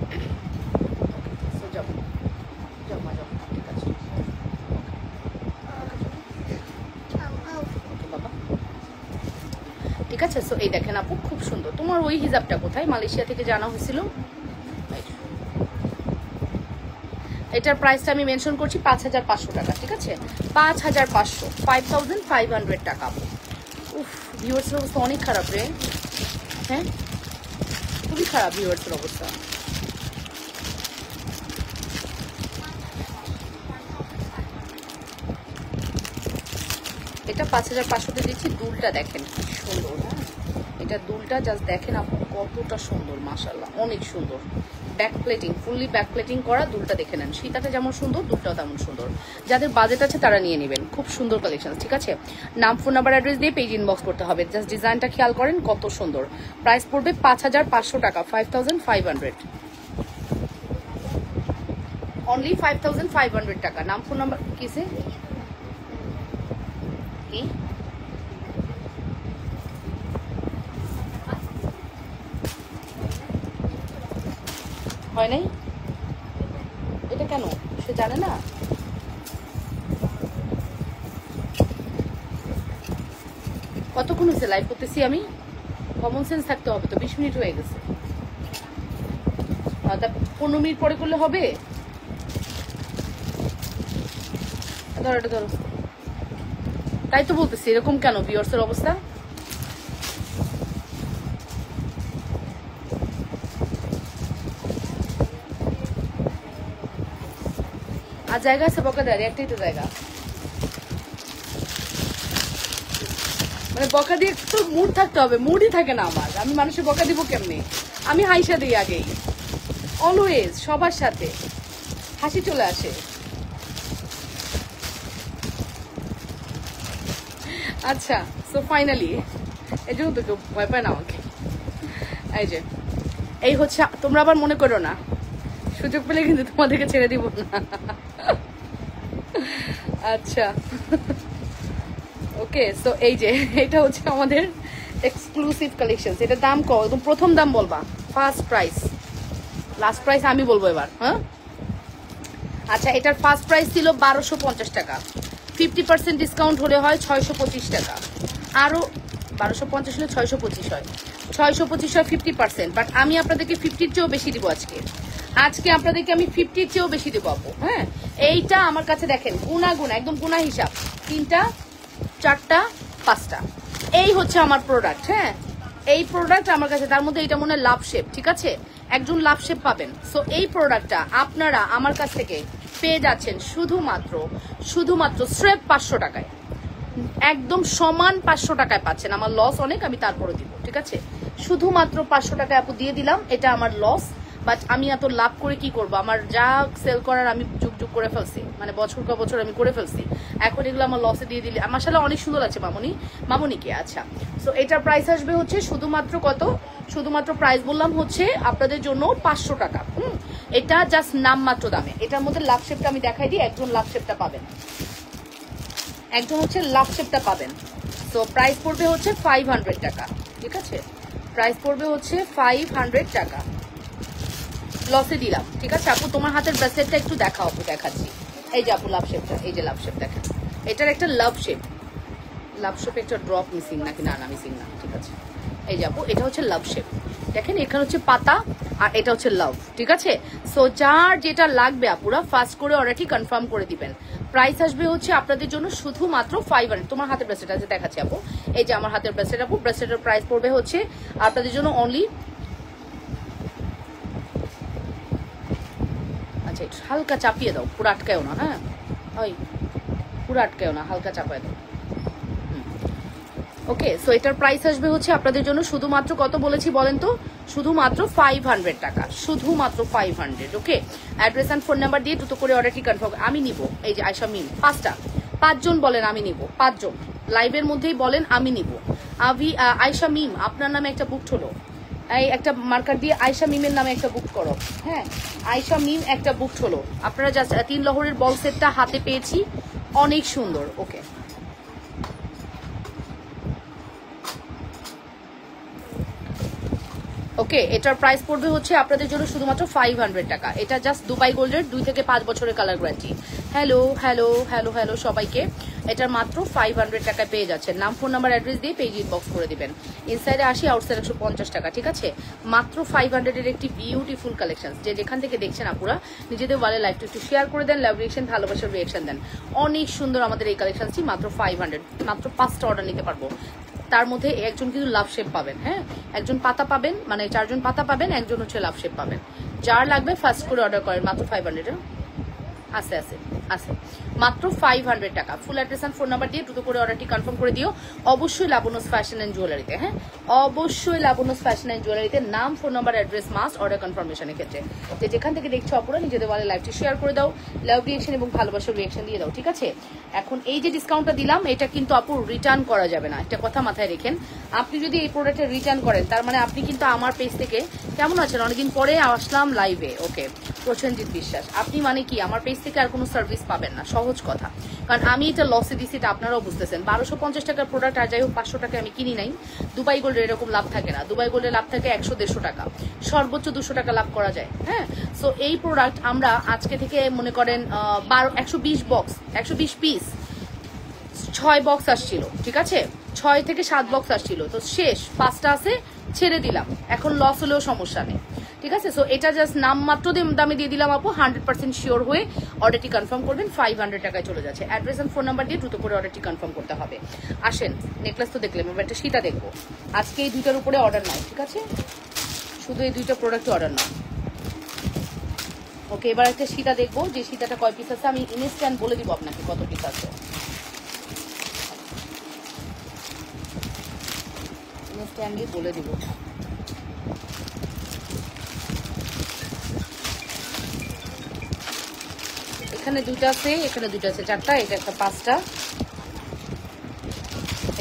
যাও যাও মা, যাও, ঠিক আছে বাবা, ঠিক আছে। সো এই দেখেন আপু, খুব সুন্দর। তোমার ওই হিজাবটা কোথায়? মালয়েশিয়া থেকে জানা হয়েছিল। এটার প্রাইসটা আমি মেনশন করছি 5500 টাকা, ঠিক আছে? 5500, 5500 টাকা। উফ, ভিউয়ার্সের অবস্থা অনেক খারাপ রে। হ্যাঁ, খুবই খারাপ ভিউয়ার্সের অবস্থা। এটা 5500 দিচ্ছি। দুলটা দেখেন কি সুন্দর। হ্যাঁ, এটা দুলটা জাস্ট দেখেন আপু কতটা সুন্দর, মাশাআল্লাহ, অনেক সুন্দর। Back plating, fully back plating করা। দুলটা দেখে নেন, সীতাটা যেমন সুন্দর, দুলটাও তেমন সুন্দর। যাদের বাজেট আছে তারা নিয়ে নেবেন, খুব সুন্দর কালেকশন, ঠিক আছে? নাম, ফোন নাম্বার, অ্যাড্রেস দিয়ে পেজ ইনবক্স করতে হবে। জাস্ট ডিজাইনটা খেয়াল করেন কত সুন্দর। প্রাইস পড়বে 5500 টাকা, 5500, অনলি 5500 টাকা। নাম, ফোন নাম্বার কিসে কি হয় নাই? এটা কেন সে জানে না? কতক্ষণ হয়েছে লাইভ করতেছি আমি? কমন সেন্স থাকতে হবে তো, 20 মিনিট হয়ে গেছে। 15 মিনিট পরে করলে হবে? ধরো এটা ধরো। তাই তো বলতেছি, এরকম কেন ভিউয়ার্সের অবস্থা? আর জায়গা আছে বকা দেয়, একটাই তো জায়গা। মানে বকা দিয়ে তো মুড থাকতে হবে, মুডই থাকে না আমার। আমি মানুষের বকা দিব কেমনে? আমি হাসি দিই আগেই, অলওয়েজ সবার সাথে হাসি চলে আসে। আচ্ছা, সো ফাইনালি এই জন্য তো কেউ ভয় পায় না আমাকে। এই যে এই হচ্ছে, তোমরা আবার মনে করো না সুযোগ পেলে কিন্তু তোমাদেরকে ছেড়ে দিব না। আচ্ছা ওকে, সো এই যে এটা হচ্ছে আমাদের এক্সক্লুসিভ কালেকশন। এটার দাম কত? একদম প্রথম দাম বলবা, ফার্স্ট প্রাইস, লাস্ট প্রাইস আমি বলবো এবার। হ্যাঁ আচ্ছা, এটার ফার্স্ট প্রাইস ছিল 1250 টাকা, 50% ডিসকাউন্ট হলে হয় 625 টাকা। আরো 1250 হলে 625 হয়, 625 হয় 50%, বাট আমি আপনাদেরকে 50-র চেয়েও বেশি দিব আজকে। আজকে আপনাদেরকে আমি 50-র চেয়েও বেশি দেবো আপু। হ্যাঁ, এইটা আমার কাছে দেখেন গুনা গুনা, একদম গুনা হিসাব, 3টা 4টা 5টা, এই হচ্ছে আমার প্রোডাক্ট। হ্যাঁ, এই প্রোডাক্ট আমার কাছে, তার মধ্যে এটা মনে হয় লাভ শেপ, ঠিক আছে, একজন লাভ শেপ পাবেন। সো এই প্রোডাক্টটা আপনারা আমার কাছ থেকে পেয়ে যাচ্ছেন শুধুমাত্র স্রেফ 500 টাকায়, একদম সমান 500 টাকায় পাচ্ছেন। আমার লস অনেক, আমি তারপরে দিব, ঠিক আছে, শুধুমাত্র 500 টাকায় আপু দিয়ে দিলাম। এটা আমার লস, বাট আমি এত লাভ করে কি করব? আমার যা সেল করার আমি যুগ করে ফেলছি, মানে বছর কা বছর আমি করে ফেলছি। এখন এগুলো আমার লসে দিয়ে দিলে আমার সাথে অনেক সুন্দর আছে মামনিকে। আচ্ছা, সো এটার প্রাইস আসবে হচ্ছে শুধুমাত্র কত? শুধুমাত্র প্রাইস বললাম হচ্ছে আপনাদের জন্য 500 টাকা। এটা জাস্ট নামমাত্র দামে। এটার মধ্যে লাভ শেপটা আমি দেখাই দিই, একজন লাভ শেপটা পাবেন, একজন হচ্ছে লাভ শেপটা পাবেন। সো প্রাইস পড়বে হচ্ছে 500 টাকা, ঠিক আছে, প্রাইস পড়বে হচ্ছে 500 টাকা, লসে দিলাম, ঠিক আছে। আপু তোমার হাতের ব্রেসলেটটা একটু দেখাও, আপু দেখাচ্ছি। এই যে আপু লাভ শেপটা, এই যে লাভ শেপ দেখেন, এটার একটা লাভ শেপ একটা ড্রপ মিসিং নাকি? না মিসিং না, ঠিক আছে। এই যে আপু এটা হচ্ছে লাভ শেপ, দেখেন এখানে হচ্ছে পাতা আর এটা হচ্ছে লাভ, ঠিক আছে। সো যার যেটা লাগবে আপুরা ফার্স্ট করে অর্ডারটি কনফার্ম করে দিবেন। প্রাইস আসবে হচ্ছে আপনাদের জন্য শুধুমাত্র 500। তোমার হাতের ব্রেসলেট আছে দেখাচ্ছি আপু, এই যে আমার হাতের ব্রেসলেট আপু, ব্রেসলেটের প্রাইস পড়বে হচ্ছে আপনাদের জন্য অনলি, আচ্ছা হালকা চাপিয়ে দাও, পুরো আটকায়ও না। হ্যাঁ ওই পুরো আটকায়ও না, হালকা চাপায় দাও। ওকে, সো এটার প্রাইস আসবে হচ্ছে আপনাদের জন্য শুধুমাত্র কত বলেছি বলেন তো? শুধুমাত্র 500 টাকা, শুধুমাত্র 500। ওকে, অ্যাড্রেস অ্যান্ড ফোন নাম্বার দিয়ে দ্রুত করে অর্ডারটি কনফার্ম। আমি নিব, এই যে আয়শা মিম 5জন বলেন আমি নিব, 5জন লাইভের মধ্যেই বলেন আমি নিব। আয়শা মিম আপনার নামে একটা বুক হলো, এই একটা মার্কার দিয়ে আয়শা মিমের নামে একটা বুক করো। হ্যাঁ, আয়শা মিম একটা বুক হলো। আপনারা জাস্ট 3 লহরের বল সেটটা হাতে পেয়েছি, অনেক সুন্দর। ওকে, ওকে, এটার প্রাইস পড়বে হচ্ছে আপনাদের জন্য শুধুমাত্র 500 টাকা। এটা জাস্ট দুবাই গোল্ডের 2 থেকে 5 বছরের colour guarantee. Hello hello hello hello সবাইকে, এটার মাত্র 500 টাকায় পেয়ে যাচ্ছেন। নাম ফোন নাম্বার অ্যাড্রেস দিয়ে পেজ ইনবক্স করে দিবেন। ইনসাইডে 80, আউটসাইড 150 টাকা, ঠিক আছে। মাত্র 500-এর একটি বিউটিফুল কালেকশন। যে যেখান থেকে দেখছেন আপুরা নিজেদের ওয়ালে লাইভটা একটু শেয়ার করে দেন, লাভ রিয়েকশন, ভালোবাসার রিয়েকশন দেন। অনেক সুন্দর আমাদের এই কালেকশনটি, মাত্র 500, মাত্র 5টা অর্ডার নিতে পারবো। তার মধ্যে একজন কিন্তু লাভ শেপ পাবেন। হ্যাঁ, একজন পাতা পাবেন, মানে 4জন পাতা পাবেন, একজন হচ্ছে লাভ শেপ পাবেন। যার লাগবে ফার্স্ট করে অর্ডার করেন, মাত্র 500। আছে আছে আছে, মাত্র 500 টাকা। Full address and phone number দিয়ে দ্রুত করে অর্ডারটি কনফার্ম করে দিও। অবশ্যই লাবণ্যস ফ্যাশন এন্ড জুয়েলারিতে। হ্যাঁ, অবশ্যই লাবণ্যস ফ্যাশন এন্ড জুয়েলারিতে নাম, phone number, address must order কনফার্মেশনের ক্ষেত্রে। যে যেখান থেকে দেখছো অপরা নিজেদের ওয়ালে লাইভটি শেয়ার করে দাও, লাভ রিয়েকশন এবং ভালোবাসার রিয়েকশন দিয়ে দাও, ঠিক আছে। এখন এই যে ডিসকাউন্টটা দিলাম, এটা কিন্তু আপু রিটার্ন করা যাবে না, একটা কথা মাথায় রেখেন। আপনি যদি এই প্রোডাক্টটা রিটার্ন করেন, তার মানে আপনি কিন্তু আমার পেজ থেকে, কেমন আছেন, অনেকদিন পরে আসলাম লাইভে। ওকে, প্রসেনজিৎ বিশ্বাস, আপনি মানে কি আমার পেজ থেকে আর কোনো সার্ভিস পাবেন না, সহজ কথা। কারণ আমি এটা লসে দিচ্ছি, এটা আপনারাও বুঝতেছেন। 1250 টাকার প্রোডাক্ট আর যাই হোক 500 টাকা আমি কিনি নাই। দুবাই গোল্ডের এরকম লাভ থাকে না, দুবাই গোল্ডের লাভ থাকে 100-150 টাকা, সর্বোচ্চ 200 টাকা লাভ করা যায়। হ্যাঁ, সো এই প্রোডাক্ট আমরা আজকে থেকে মনে করেন 120 পিস 6 বক্স আসছিল, ঠিক আছে, 6 থেকে 7 বক্স আসছিল, তো শেষ 5টা আছে, ছেড়ে দিলাম। এখন লস হলেও সমস্যা নেই, ঠিক আছে। সো এটা জাস্ট নামমাত্র দামে দিয়ে দিলাম আপু। 100% শিওর হয়ে অর্ডারটি কনফার্ম করবেন, 500 টাকায় চলে যাচ্ছে। অ্যাড্রেস এন্ড ফোন নাম্বার দিয়ে দ্রুত করে অর্ডারটি কনফার্ম করতে হবে। আসেন, নেকলেস তো দেখলাম, এবার একটা সীতা দেখবো। আজকে এই 2টার উপরে অর্ডার নাই, ঠিক আছে, শুধু এই 2টা প্রোডাক্টে অর্ডার নাই। ওকে, এবার একটা সীতা দেখবো, যে সীতাটা কয় পিস আছে আমি ইনস্ট্যান্ট বলে দিব আপনাকে কত পিস আছে। ইনস্ট্যান্টলি বলে দিব। এখানে 2টা আছে, এখানে 2টা আছে, 4টা, এটা একটা 5টা,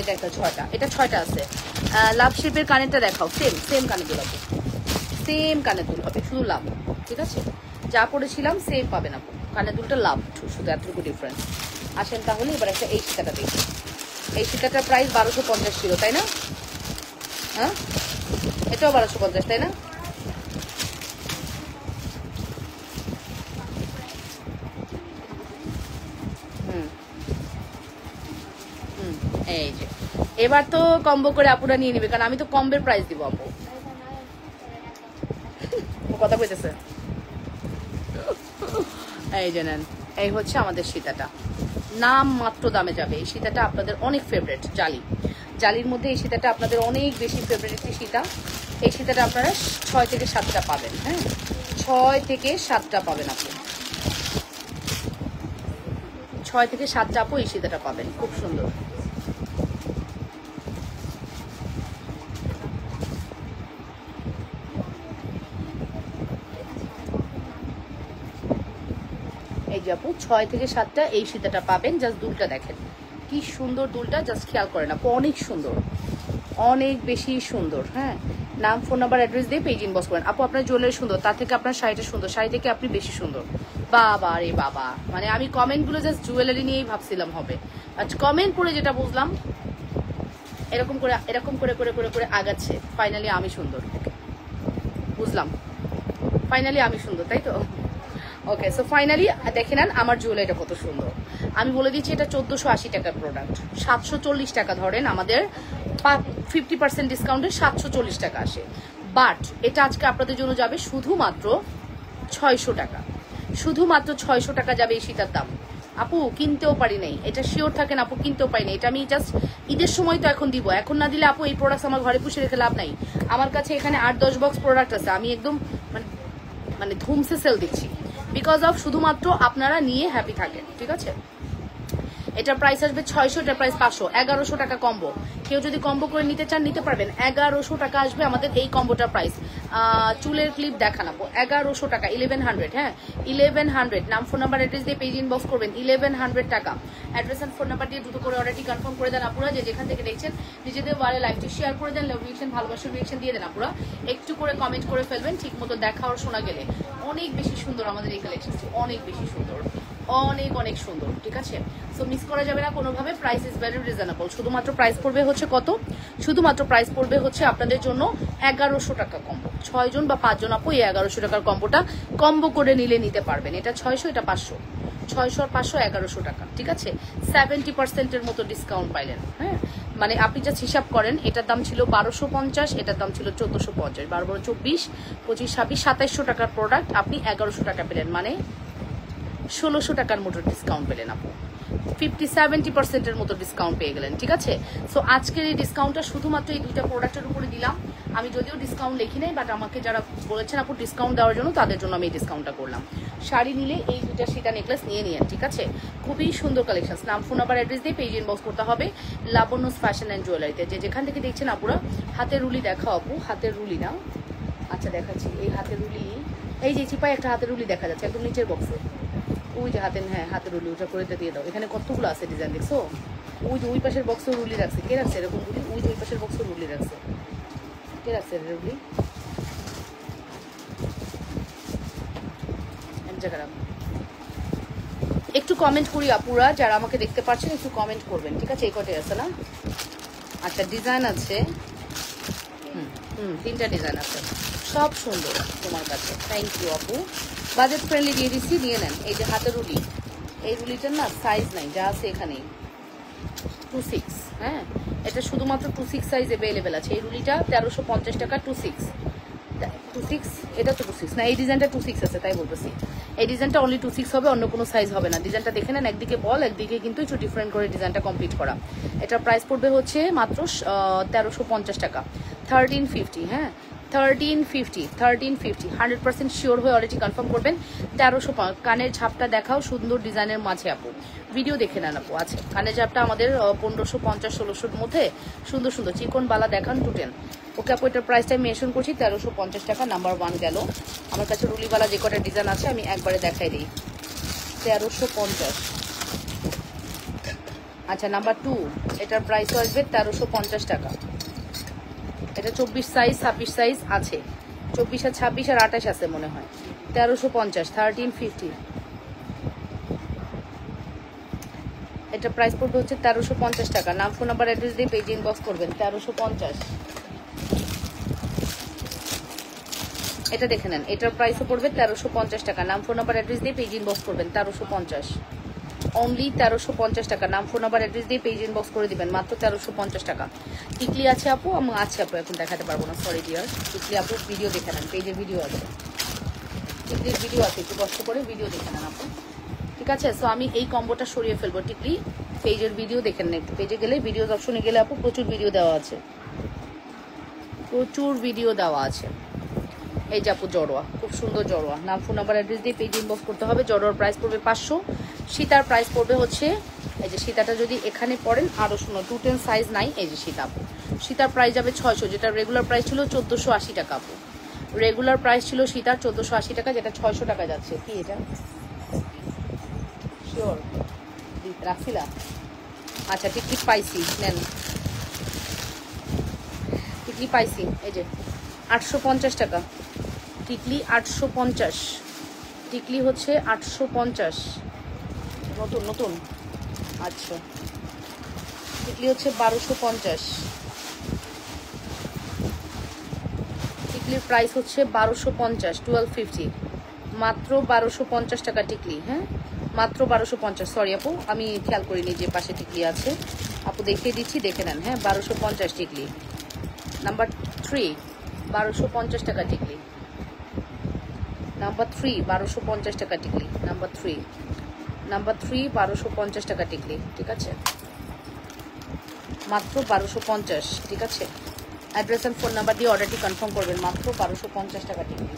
এটা একটা 6টা, এটা 6টা আছে। লাভ শেপের কানেরটা দেখাও, সেম কানে দুল হবে, সেম কানে দুল হবে, শুধু লাভ, ঠিক আছে? যা পড়েছিলাম সেম পাবেন আপু, কানে দুলটা লাভ, শুধু এতটুকু ডিফারেন্স। আসেন তাহলে এবার একটা এই সীতাটা দেখি। এই সীতাটার প্রাইস 1250 ছিল, তাই না? হ্যাঁ, এটাও 1250, তাই না? এই যে এবার তো কম্বো করে আপুরা নিয়ে নিবে, কারণ আমি তো কম্বের প্রাইস দিব আপু। ও কথা কইতেছে। এই যে নেন, এই হচ্ছে আমাদের সীতাটা, নাম মাত্র দামে যাবে। এই সীতাটা আপনাদের অনেক ফেভারিট, জালির মধ্যে এই সীতাটা আপনাদের অনেক বেশি ফেভারিট একটি সীতা। এই সীতাটা আপনারা 6 থেকে 7টা পাবেন। হ্যাঁ, 6 থেকে 7টা পাবেন আপনি, 6 থেকে 7টা আপু এই সীতাটা পাবেন, খুব সুন্দর। এই যে আপু 6 থেকে 7টা এই সীতাটা পাবেন। জাস্ট দুলটা দেখেন কি সুন্দর, দুলটা জাস্ট খেয়াল করেন আপু, অনেক সুন্দর, অনেক বেশি সুন্দর। হ্যাঁ, নাম, ফোন নাম্বার, অ্যাড্রেস দিয়ে পেজ ইনবক্স করেন। আপু আপনার জুয়েলারি সুন্দর, তার থেকে আপনার শাড়িটা সুন্দর, শাড়ি থেকে আপনি বেশি সুন্দর। বাবা রে বাবা, মানে আমি কমেন্টগুলো জাস্ট জুয়েলারি নিয়েই ভাবছিলাম হবে, আচ্ছা কমেন্ট পড়ে যেটা বুঝলাম এরকম করে করে করে করে আগাচ্ছে। ফাইনালি আমি সুন্দর, বুঝলাম, ফাইনালি আমি সুন্দর, তাই তো? ওকে, সো ফাইনালি দেখে নেন আমার জুয়েলারিটা কত সুন্দর। আমি বলে দিচ্ছি এটা 1480 টাকার প্রোডাক্ট, 740 টাকা ধরেন আমাদের 50% ডিসকাউন্টে 740 টাকা আসে। বাট এটা আজকে আপনাদের জন্য যাবে শুধুমাত্র 600 টাকা, শুধুমাত্র 600 টাকা যাবে এই সীতার দাম। আপু কিনতেও পারি নাই, এটা শিওর থাকেন আপু, কিনতেও পারি নাই। এটা আমি জাস্ট ঈদের সময় তো এখন দিব, এখন না দিলে আপু এই প্রোডাক্ট আমার ঘরে পুষে রেখে লাভ নাই। আমার কাছে এখানে 8-10 বক্স প্রোডাক্ট আছে, আমি একদম মানে ধুমসে সেল দিচ্ছি, বিকজ অফ শুধুমাত্র আপনারা নিয়ে হ্যাপি থাকেন, ঠিক আছে? এটার প্রাইস আসবে 600, এটার প্রাইস 500, 1100 টাকা কম্বো। কেউ যদি কম্বো করে নিতে চান নিতে পারবেন, 1100 টাকা আসবে আমাদের এই কম্বোটার প্রাইস। চুলের ক্লিপ দেখানাবো 1100 টাকা, 1100। হ্যাঁ, 1100। নাম, ফোন নাম্বার, অ্যাড্রেস দিয়ে পেজ ইনবক্স করবেন, 1100 টাকা। অ্যাড্রেস অ্যান্ড ফোন নাম্বার দিয়ে দ্রুত করে অর্ডারটি কনফার্ম করে দেন আপুরা। যে যেখান থেকে দেখছেন নিজেদের ওয়ালে লাইভটি শেয়ার করে দেন, লাভ রিয়েকশন, ভালোবাসার রিয়েকশন দিয়ে দেন আপুরা। একটু করে কমেন্ট করে ফেলবেন, ঠিক মতো দেখা আর শোনা গেলে। অনেক বেশি সুন্দর আমাদের এই কালেকশনটি, অনেক বেশি সুন্দর, অনেক অনেক সুন্দর, ঠিক আছে? সো মিস করা যাবে না কোনোভাবে। Price is very reasonable. শুধুমাত্র প্রাইস পড়বে হচ্ছে কত? শুধুমাত্র প্রাইস পড়বে হচ্ছে আপনাদের জন্য 1100 টাকা কম্বো। 6 জন বা 5 জন আপু এই 1100 টাকার কম্বোটা কম্বো করে নিলে নিতে পারবেন। এটা 600, এটা 500, 600 আর 500 1100 টাকা, ঠিক আছে? 70%-এর মতো ডিসকাউন্ট পাইলেন। হ্যাঁ, মানে আপনি যা হিসাব করেন, এটার দাম ছিল 1250, এটার দাম ছিল 1450, 12 24 25 26 2700 টাকার প্রোডাক্ট আপনি 1100 টাকা পেলেন, মানে 1600 টাকার মতো ডিসকাউন্ট পেলেন আপু। 50-70%-এর মতো ডিসকাউন্ট পেয়ে গেলেন, ঠিক আছে? সো আজকের এই ডিসকাউন্টটা শুধুমাত্র এই দুইটা প্রোডাক্টের উপরে দিলাম। আমি যদিও ডিসকাউন্ট লিখি নাই, বাট আমাকে যারা বলেছেন আপু ডিসকাউন্ট দেওয়ার জন্য, তাদের জন্য আমি এই ডিসকাউন্টটা করলাম। শাড়ি নিলে এই দুইটা সীতা নেকলেস নিয়ে নিন, ঠিক আছে? খুবই সুন্দর কালেকশন। নাম, ফোন নাম্বার, অ্যাড্রেস দিয়ে পেজ ইনবক্স করতে হবে লাবণ্যস ফ্যাশন অ্যান্ড জুয়েলারিতে। যে যেখান থেকে দেখছেন আপুরা, হাতের রুলি দেখাও আপু, হাতের রুলি না? আচ্ছা দেখাচ্ছি, এই হাতের রুলি, এই যে চিপায় একটা হাতের রুলি দেখা যাচ্ছে একদম নিচের বক্সে, ওই যে হাতের, হ্যাঁ হাতের রুলি, ওটা করে দিয়ে দাও। এখানে কতগুলো আছে ডিজাইন দেখছো? ওই যে ওই পাশের বক্সে রুলি রাখছে, কে রাখছে এরকম রুলি? ওই যে ওই পাশের বক্সে রুলি রাখছে, কে রাখছে রুলি? একটু কমেন্ট করি আপুরা, যারা আমাকে দেখতে পাচ্ছেন একটু কমেন্ট করবেন, ঠিক আছে? এই কটাই আছে না? আচ্ছা ডিজাইন আছে, তিনটা ডিজাইন আছে, সব সুন্দর তোমার কাছে। থ্যাংক ইউ আপু, বাজেট ফ্রেন্ডলি দিয়ে দিচ্ছি, নিয়ে নেন। এই যে হাতের রুলি, এই রুলিটার না সাইজ নাই, যা আছে এখানে 26। হ্যাঁ, এটা শুধুমাত্র 26 সাইজ অ্যাভেলেবেল আছে। এই রুলিটা 1350 টাকা, 26, এটা তো 26 না, এই ডিজাইনটা 26 আছে, তাই বলতেছি। এই ডিজাইনটা অনলি 26 হবে, অন্য কোনো সাইজ হবে না। ডিজাইনটা দেখে নেন, একদিকে বল, একদিকে কিন্তু একটু ডিফারেন্ট করে ডিজাইনটা কমপ্লিট করা। এটার প্রাইস পড়বে হচ্ছে মাত্র 1350 টাকা, 1350। হ্যাঁ, 1350, 100% শিওর হয়ে অলরেডি কনফার্ম করবেন। 1300। কানের ঝাপটা দেখাও সুন্দর ডিজাইনের মাঝে আপু, ভিডিও দেখে নেন আপু। আছে কানের ঝাপটা আমাদের 1550-1600-র মধ্যে সুন্দর সুন্দর চিকন বালা দেখান, টুটেন। ওকে আপু, এটার প্রাইসটা আমি মেনশন করছি 1350 টাকা। নাম্বার 1 গেল। আমার কাছে রুলিওয়ালা যে কটা ডিজাইন আছে আমি একবারে দেখাই দিই। 1350, আচ্ছা নাম্বার 2, এটার প্রাইসও আসবে 1350 টাকা। এটা 24 সাইজ 26 সাইজ আছে, 24 আর 26 আর 28 আছে মনে হয়। 1350, 1350। এটা প্রাইস পড়বে হচ্ছে 1350 টাকা। নাম ফোন নাম্বার অ্যাড্রেস দিয়ে পেজে ইনবক্স করবেন। 1350। এটা দেখে নেন, এটার প্রাইসও পড়বে 1350 টাকা। নাম ফোন নাম্বার অ্যাড্রেস দিয়ে পেজ ইনবক্স করবেন। 1350, অনলি 1350 টাকা। নাম ফোন নাম্বার অ্যাড্রেস দিয়ে পেজ ইনবক্স করে দিবেন, মাত্র 1350 টাকা। টিকলি আছে আপু? আছে আপু, এখন দেখাতে পারবো না, সরি ডিয়ার। টিকলি আপু ভিডিও দেখে নেন, পেজের ভিডিও আছে, টিকলির ভিডিও আছে, একটু কষ্ট করে ভিডিও দেখে নেন আপু, ঠিক আছে? সো আমি এই কম্বোটা সরিয়ে ফেলবো। টিকলি পেজের ভিডিও দেখেন না, একটু পেজে গেলে ভিডিওস অপশনে গেলে আপু প্রচুর ভিডিও দেওয়া আছে, প্রচুর ভিডিও দেওয়া আছে। এই যে আপু জড়োয়া, খুব সুন্দর জড়োয়া। নাম ফোন নাম্বার অ্যাড্রেস দিয়ে পেজ ইনবক্স করতে হবে। জড়োয়ার প্রাইস পড়বে 500। সীতার প্রাইস পড়বে হচ্ছে, এই যে সীতাটা যদি এখানে পড়েন আরও শোনো, 210 সাইজ নাই। এই যে সীতা আপু, সীতার প্রাইস যাবে 600, যেটা রেগুলার প্রাইস ছিল 1480 টাকা আপু। রেগুলার প্রাইস ছিল সীতার 1480 টাকা, যেটা 600 টাকা যাচ্ছে। কি এটা শিওর রাখছিলা? আচ্ছা টিকলি পাইছি, নেন টিকলি পাইছি। এই যে 850 টাকা টিকলি, 850। টিকলি হচ্ছে 850, নতুন নতুন। আচ্ছা টিকলি হচ্ছে 1250। টিকলির প্রাইস হচ্ছে 1250, 1250, মাত্র 1250 টাকা টিকলি। হ্যাঁ মাত্র 1250। সরি আপু, আমি খেয়াল করিনি যে পাশে টিকলি আছে। আপু দেখিয়ে দিচ্ছি, দেখে নেন। হ্যাঁ 1250 টিকলি। নাম্বার 3, 1250 টাকা টিকলি। নাম্বার 3, 1250 টাকা টিকলি। নাম্বার 3, নাম্বার 3, 1250 টাকা টিকলি, ঠিক আছে? মাত্র 1250, ঠিক আছে? অ্যাড্রেস অ্যান্ড ফোন নাম্বার দিয়ে অর্ডারটি কনফার্ম করবেন, মাত্র 1250 টাকা টিকলি।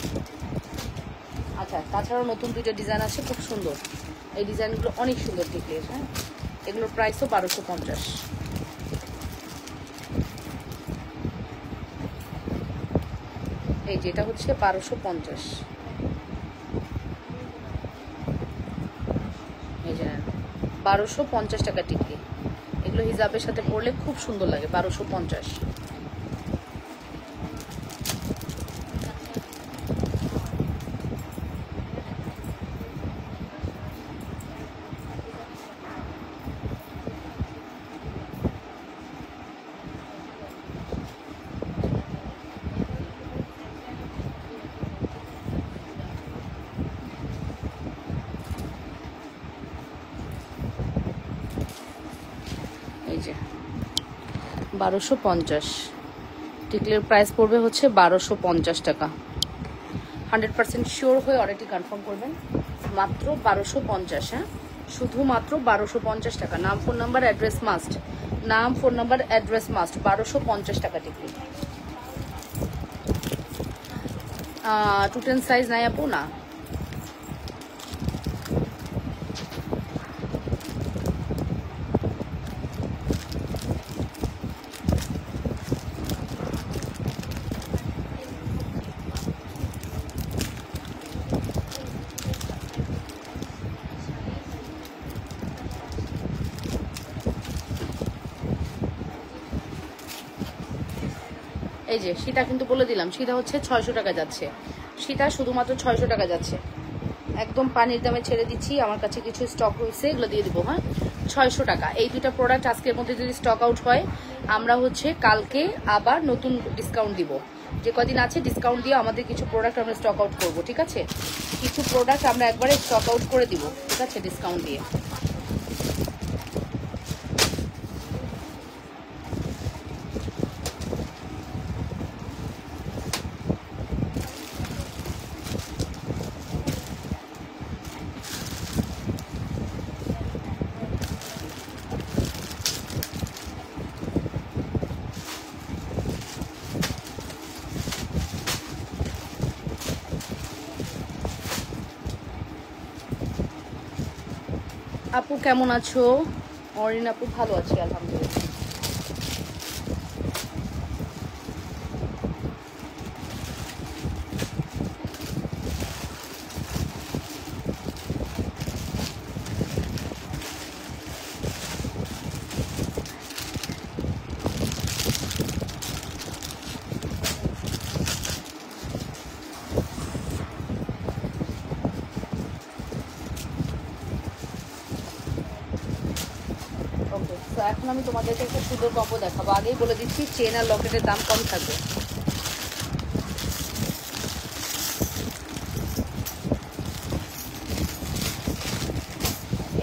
আচ্ছা তাছাড়াও নতুন 2টা ডিজাইন আছে, খুব সুন্দর। এই ডিজাইনগুলো অনেক সুন্দর টিকলির। হ্যাঁ এগুলোর প্রাইসও 1250। এই যেটা হচ্ছে 1250। এই যে 1250 টাকা টিকলি। এগুলো হিজাবের সাথে পরলে খুব সুন্দর লাগে। 1250। এই যে 1250 টিকলির প্রাইস পড়বে হচ্ছে 1250 টাকা। 100% শিওর হয়ে অর্ডারটি কনফার্ম করবেন, মাত্র 1250। হ্যাঁ শুধুমাত্র 1250 টাকা। নাম ফোন নাম্বার অ্যাড্রেস মাস্ট, নাম ফোন নাম্বার অ্যাড্রেস মাস্ট। 1250 টাকা টিকলি। 210 সাইজ নাই আপু? না। এই যে সীতা কিন্তু বলে দিলাম, সীতা হচ্ছে 600 টাকা যাচ্ছে। সীতা শুধুমাত্র 600 টাকা যাচ্ছে, একদম পানির দামে ছেড়ে দিচ্ছি। আমার কাছে কিছু স্টক হয়েছে, এগুলো দিয়ে দিব। হ্যাঁ 600 টাকা। এই 2টা প্রোডাক্ট আজকের মধ্যে যদি স্টক আউট হয়, আমরা হচ্ছে কালকে আবার নতুন ডিসকাউন্ট দিব। যে কদিন আছে ডিসকাউন্ট দিয়ে আমাদের কিছু প্রোডাক্ট আমরা স্টক আউট করবো, ঠিক আছে? কিছু প্রোডাক্ট আমরা একবারে স্টক আউট করে দিব, ঠিক আছে, ডিসকাউন্ট দিয়ে। আপু কেমন আছো? অরিন আপু ভালো আছি আলহামদুলিল্লাহ। আমি তোমাদেরকে একটা সুন্দর কম্বো দেখাবো। আগেই বলে দিচ্ছি চেন আর লকেটের দাম কম থাকবে।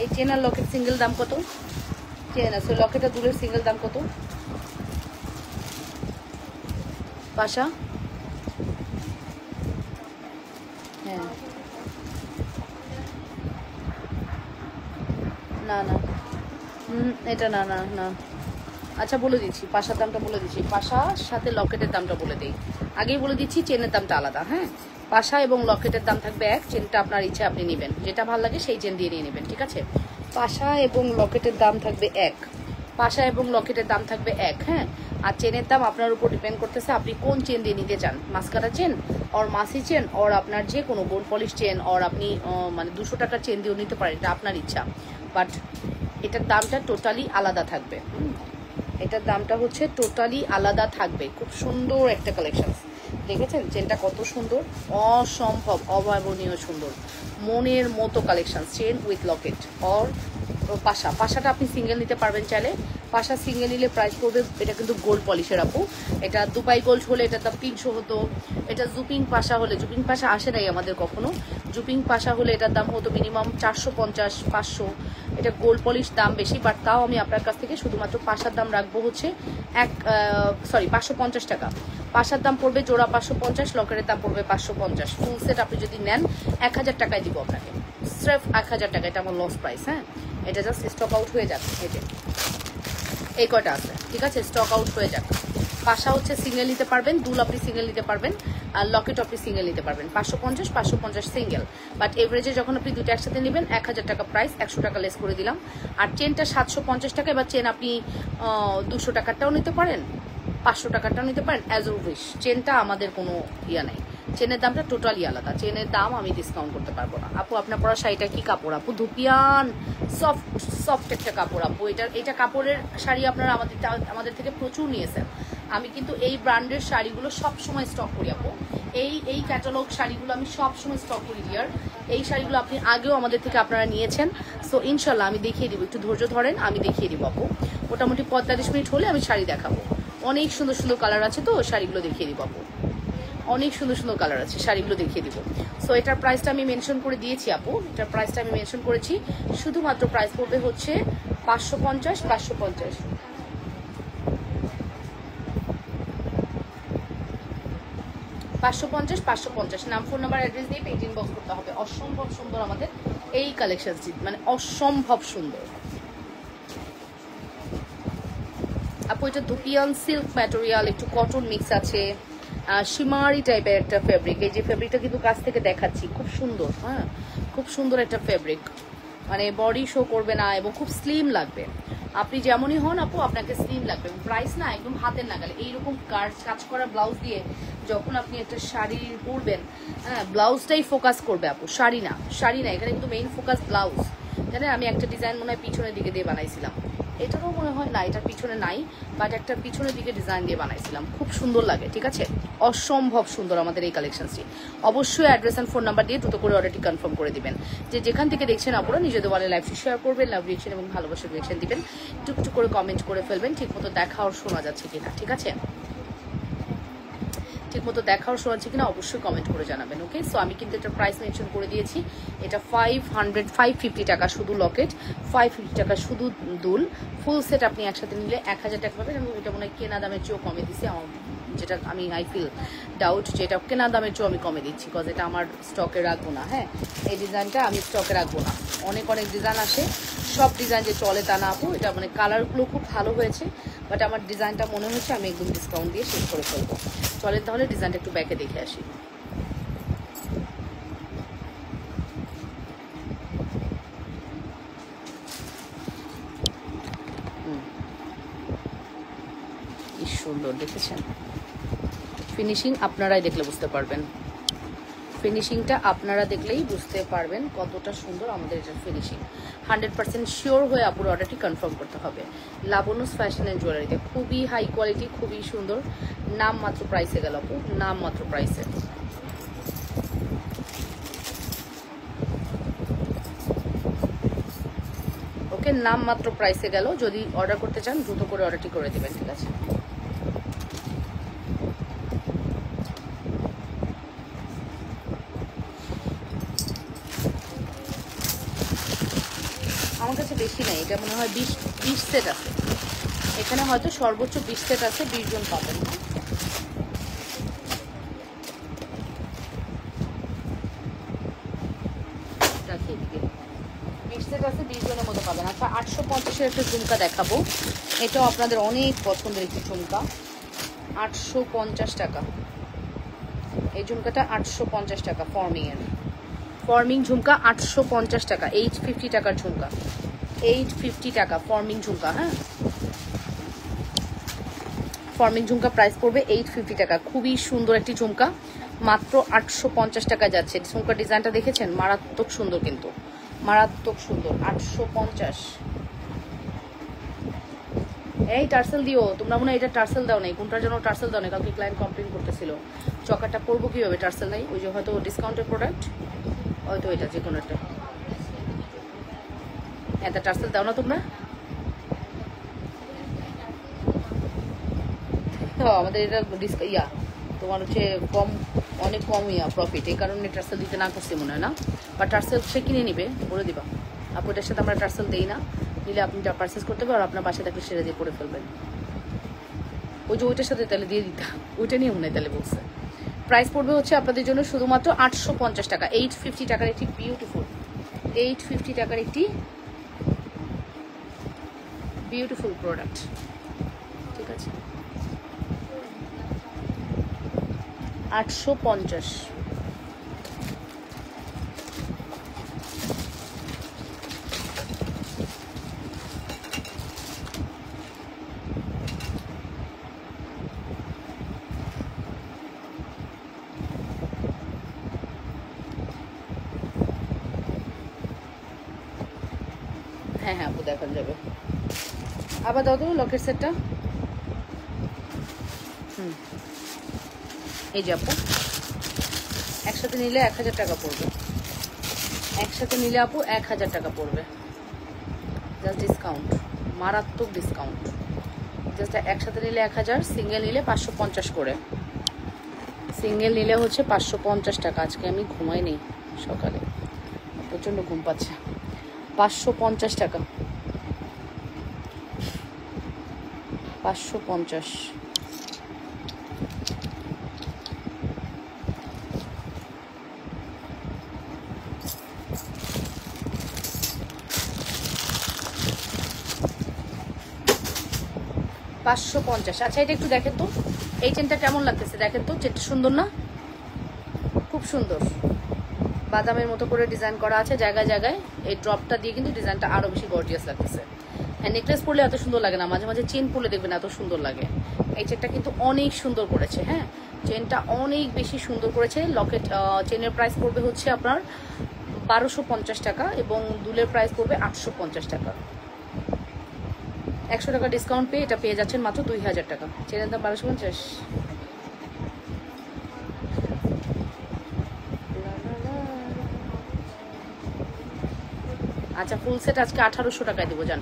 এই চেন আর লকেট সিঙ্গেল দাম কত? চেন আছে লকেট আর দুলের সিঙ্গেল দাম কত? পাশা হ্যাঁ না না এটা না না না। আচ্ছা বলে দিচ্ছি, পাশার দামটা বলে দিচ্ছি, পাশার সাথে লকেটের দামটা বলে দিই। আগেই বলে দিচ্ছি চেনের দামটা আলাদা। হ্যাঁ, পাশা এবং লকেটের দাম থাকবে এক, চেনটা আপনার ইচ্ছা আপনি নেবেন, যেটা ভালো লাগে সেই চেন দিয়ে নিয়ে নেবেন, ঠিক আছে? পাশা এবং লকেটের দাম থাকবে এক, পাশা এবং লকেটের দাম থাকবে এক। হ্যাঁ, আর চেনের দাম আপনার উপর ডিপেন্ড করতেছে আপনি কোন চেন দিয়ে নিতে চান, মাস্কারা চেন আর মাসি চেন আর আপনার যে কোনো গোল্ড পলিশ চেন আর আপনি মানে 200 টাকার চেন দিয়েও নিতে পারেন, এটা আপনার ইচ্ছা। বাট এটার দামটা টোটালি আলাদা থাকবে। এটার দামটা হচ্ছে টোটালি আলাদা থাকবে। খুব সুন্দর একটা কালেকশন, দেখেছেন চেনটা কত সুন্দর, অসম্ভব অভাবনীয় সুন্দর, মনের মতো কালেকশন। চেন উইথ লকেট আর পাশা, পাশাটা আপনি সিঙ্গেল নিতে পারবেন চাইলে। পাশা সিঙ্গেল নিলে প্রাইস পড়বে, এটা কিন্তু গোল্ড পলিশের আপু, এটা দুবাই গোল্ড হলে এটার দাম 300 হতো। এটা জুপিং পাশা হলে, জুপিং পাশা আসে নাই আমাদের কখনো, জুপিং পাশা হলে এটার দাম হতো মিনিমাম 450 500। এটা গোল্ড পলিশ দাম বেশি, বাট তাও আমি আপনার কাছ থেকে শুধুমাত্র পাশার দাম রাখবো হচ্ছে 550 টাকা। পাশার দাম পড়বে জোড়া 550, লকেটের দাম পড়বে 550। ফুল সেট আপনি যদি নেন 1000 টাকায় দিব আপনাকে, স্রেফ 1000 টাকা। এটা আমার লস প্রাইস। হ্যাঁ, এটা জাস্ট স্টক আউট হয়ে যাচ্ছে, এই কয়টা আছে, ঠিক আছে? স্টক আউট হয়ে যাক। পাশা হচ্ছে সিঙ্গেল নিতে পারবেন, দুল আপনি সিঙ্গেল নিতে পারবেন, আর লকেট আপনি সিঙ্গেল নিতে পারবেন। 550 সিঙ্গেল, বাট এভারেজে যখন আপনি দুটো একসাথে নেবেন 1000 টাকা প্রাইস, 100 টাকা লেস করে দিলাম। আর চেনটা 750 টাকা। এবার চেন আপনি 200 টাকারটাও নিতে পারেন, 500 টাকারটাও নিতে পারেন, অ্যাজ ইউ উইশ। চেনটা আমাদের কোনো ইয়া নাই, চেনের দামটা টোটালি আলাদা, চেনের দাম আমি ডিসকাউন্ট করতে পারবো না। আপু আপনার পরা শাড়িটা কি কাপড় আপু? ধুপিয়ান সফট সফট একটা কাপড় আপু। এটা কাপড়ের শাড়ি আপনারা আমাদের থেকে প্রচুর নিয়েছেন। আমি কিন্তু এই ব্র্যান্ডের শাড়িগুলো সব সময় স্টক করি আপু, এই ক্যাটালগ শাড়িগুলো আমি সব সময় স্টক করি ডিয়ার। এই শাড়িগুলো আপনি আগেও আমাদের থেকে আপনারা নিয়েছেন। সো ইনশাল্লাহ আমি দেখিয়ে দিব, একটু ধৈর্য ধরেন, আমি দেখিয়ে দিব আপু। মোটামুটি 45 মিনিট হলে আমি শাড়ি দেখাবো। অনেক সুন্দর সুন্দর কালার আছে, তো শাড়িগুলো দেখিয়ে দিব আপু, অনেক সুন্দর সুন্দর কালার আছে, শাড়িগুলো দেখিয়ে দিব। সো এটার প্রাইসটা আমি মেনশন করে দিয়েছি আপু, এটার প্রাইসটা আমি মেনশন করেছি। শুধুমাত্র প্রাইস পড়বে হচ্ছে 550 550 550 550। নাম ফোন নাম্বার অ্যাড্রেস দিয়ে পেজ ইনবক্স করতে হবে। অসম্ভব সুন্দর আমাদের এই কালেকশনটি, মানে অসম্ভব সুন্দর আপু। এটা ধুপিয়ান সিল্ক ম্যাটেরিয়াল, একটু কটন মিক্স আছে, শিমারি টাইপের একটা ফেব্রিক। এই যে ফেব্রিকটা কিন্তু কাছ থেকে দেখাচ্ছি, খুব সুন্দর। হ্যাঁ, খুব সুন্দর একটা ফেব্রিক, মানে বডি শো করবে না এবং খুব স্লিম লাগবে। আপনি যেমনই হন আপু, আপনাকে স্লিম লাগবে। প্রাইস না একদম হাতের নাগালে। এইরকম কাজ করা ব্লাউজ দিয়ে যখন আপনি একটা শাড়ি পরবেন, হ্যাঁ, ব্লাউজটাই ফোকাস করবে আপু, শাড়ি না, শাড়ি না। এখানে কিন্তু মেইন ফোকাস ব্লাউজ। জানেন আমি একটা ডিজাইন মনে হয় পিছনের দিকে দিয়ে বানাইছিলাম, এটারও মনে হয় না, এটার পিছনে নাই, বাট একটা পিছনের দিকে ডিজাইন দিয়ে বানাইছিলাম, খুব সুন্দর লাগে, ঠিক আছে? অসম্ভব সুন্দর আমাদের এই কালেকশনটি। অবশ্যই অ্যাড্রেস অ্যান্ড ফোন নাম্বার দিয়ে দ্রুত করে অর্ডারটি কনফার্ম করে দিবেন। যেখান থেকে দেখছেন আপনারা নিজেদের ওয়ালে লাইভটি শেয়ার করবেন, লাভ রিয়েকশন এবং ভালোবাসার রিয়েকশন দিবেন, টুকটুক করে কমেন্ট করে ফেলবেন ঠিক মতো দেখা আর শোনা যাচ্ছে কিনা, ঠিক আছে? ঠিক মতো দেখা আর শোনাচ্ছে কিনা অবশ্যই কমেন্ট করে জানাবেন। ওকে, সো আমি কিন্তু এটা প্রাইস মেনশন করে দিয়েছি। এটা 550 টাকা শুধু লকেট, 550 টাকা শুধু দুল। ফুল সেট আপনি একসাথে নিলে 1000 টাকা পাবেন। এবং এটা মনে হয় কেনা দামের চেয়েও কমে দিচ্ছি আমার, যেটা আমি আই ফিল ডাউট যে এটা কেনা দামের চেয়েও আমি কমে দিচ্ছি, বিকজ এটা আমার স্টকে রাখবো না। হ্যাঁ, এই ডিজাইনটা আমি স্টকে রাখবো না। অনেক ডিজাইন আসে, সব ডিজাইন যে চলে তা না আপু। এটা মানে কালারগুলো খুব ভালো হয়েছে, বাট আমার ডিজাইনটা মনে হচ্ছে আমি একদম ডিসকাউন্ট দিয়ে শেষ করে ফেলবো। চলেন তাহলে ডিজাইনটা একটু ব্যাকে দেখে আসি। কি সুন্দর দেখেছেন, ফিনিশিং আপনারাই দেখলে বুঝতে পারবেন, ফিনিশিংটা আপনারা দেখলেই বুঝতে পারবেন কতটা সুন্দর আমাদের এটার ফিনিশিং। 100% শিওর হয়ে আপুর অর্ডারটি কনফার্ম করতে হবে। লাবণ্যস ফ্যাশন অ্যান্ড জুয়েলারিতে খুবই হাই কোয়ালিটি, খুবই সুন্দর। নাম মাত্র প্রাইসে গেল আপু, নাম মাত্র প্রাইসে। ওকে, স্টকের নাম মাত্র প্রাইসে গেল। যদি অর্ডার করতে চান দ্রুত করে অর্ডারটি করে দেবেন, ঠিক আছে? আমার কাছে বেশি নেই, এটা মনে হয় 20 সেট আছে এখানে, হয়তো সর্বোচ্চ 20 সেট আছে, 20 জন পাবেন। রাখি এদিকে, 20 সেট আছে, 20 জনের মতো পাবেন। আচ্ছা 850-এর একটা ঝুমকা দেখাবো, এটাও আপনাদের অনেক পছন্দের একটি ঝুমকা। 850 টাকা এই ঝুমকাটা, 850 টাকা ফর্মিং ঝুমকা, 850 টাকা। 850 টাকার ঝুমকা, 850 টাকা ফর্মিং ঝুমকা। হ্যাঁ, ফর্মিং ঝুমকা প্রাইস পড়বে 850 টাকা। খুবই সুন্দর একটি ঝুমকা, মাত্র 850 টাকায় যাচ্ছে। ঝুমকার ডিজাইনটা দেখেছেন, মারাত্মক সুন্দর, কিন্তু মারাত্মক সুন্দর। 850। এই টার্সেল দিও তোমরা, মনে হয় এটা টার্সেল দাও নাই, কোনটার জন্য টার্সেল দাও নাই? কালকে ক্লায়েন্ট কমপ্লেন করতেছিল চকারটা পরবো কিভাবে, টার্সেল নাই। ওই যে হয়তো ডিসকাউন্টের প্রোডাক্ট, হয়তো এটা যে কোনো একটা। এটা টার্সেল দাও না তোমরা? আমাদের এটা তোমার হচ্ছে অনেক কম প্রফিট, এই কারণে টার্সেল দিতে না করছি মনে হয় না। বা টার্সেল সে কিনে নিবে, বলে দিবা আপু এটার সাথে আমরা টার্সেল দেই না, নিলে আপনি পারচেস করতে পারবেন, আপনার বাসায় থাকলে সেটা দিয়ে করে ফেলবেন। ওই যে ওইটার সাথে তাহলে দিয়ে দিতা, ওইটা নিয়ে মনে হয় তাহলে বলছে। প্রাইস পড়বে হচ্ছে আপনাদের জন্য শুধুমাত্র 850 টাকা। 850 টাকার একটি বিউটিফুল, 850 টাকার একটি বিউটিফুল প্রোডাক্ট, ঠিক আছে? 850। হ্যাঁ হ্যাঁ আপু দেখা যাবে। আবার দাও তো লকেট সেটটা। এই যে আপু একসাথে নিলে 1000 টাকা পড়বে, একসাথে নিলে আপু 1000 টাকা পড়বে, জাস্ট ডিসকাউন্ট, মারাত্মক ডিসকাউন্ট। জাস্ট একসাথে নিলে 1000, সিঙ্গেল নিলে 550 করে। সিঙ্গেল নিলে হচ্ছে 550 টাকা। আজকে আমি ঘুমাইনি, সকালে প্রচণ্ড ঘুম পাচ্ছে। 550 টাকা, 550। আচ্ছা এটা একটু দেখেন তো, এই চেনটা কেমন লাগতেছে দেখেন তো, চেনটা সুন্দর না? খুব সুন্দর, বাদামের মতো করে ডিজাইন করা আছে জায়গায় জায়গায়। এই ড্রপটা দিয়ে কিন্তু ডিজাইনটা আরো বেশি গর্জিয়াস লাগতেছে। হ্যাঁ, নেকলেস পরলে এত সুন্দর লাগে না, মাঝে মাঝে চেন পরলে দেখবেন এত সুন্দর লাগে। এই চেনটা কিন্তু অনেক সুন্দর করেছে। হ্যাঁ, চেনটা অনেক বেশি সুন্দর করেছে। লকেট চেনের প্রাইস পড়বে হচ্ছে আপনার 1250 টাকা এবং দুলের প্রাইস পড়বে 850 টাকা। 100 টাকা ডিসকাউন্ট পেয়ে এটা পেয়ে যাচ্ছেন মাত্র 2000 টাকা। চেনের দাম 1250। আচ্ছা ফুল সেট আজকে 1800 টাকায় দিব, জান।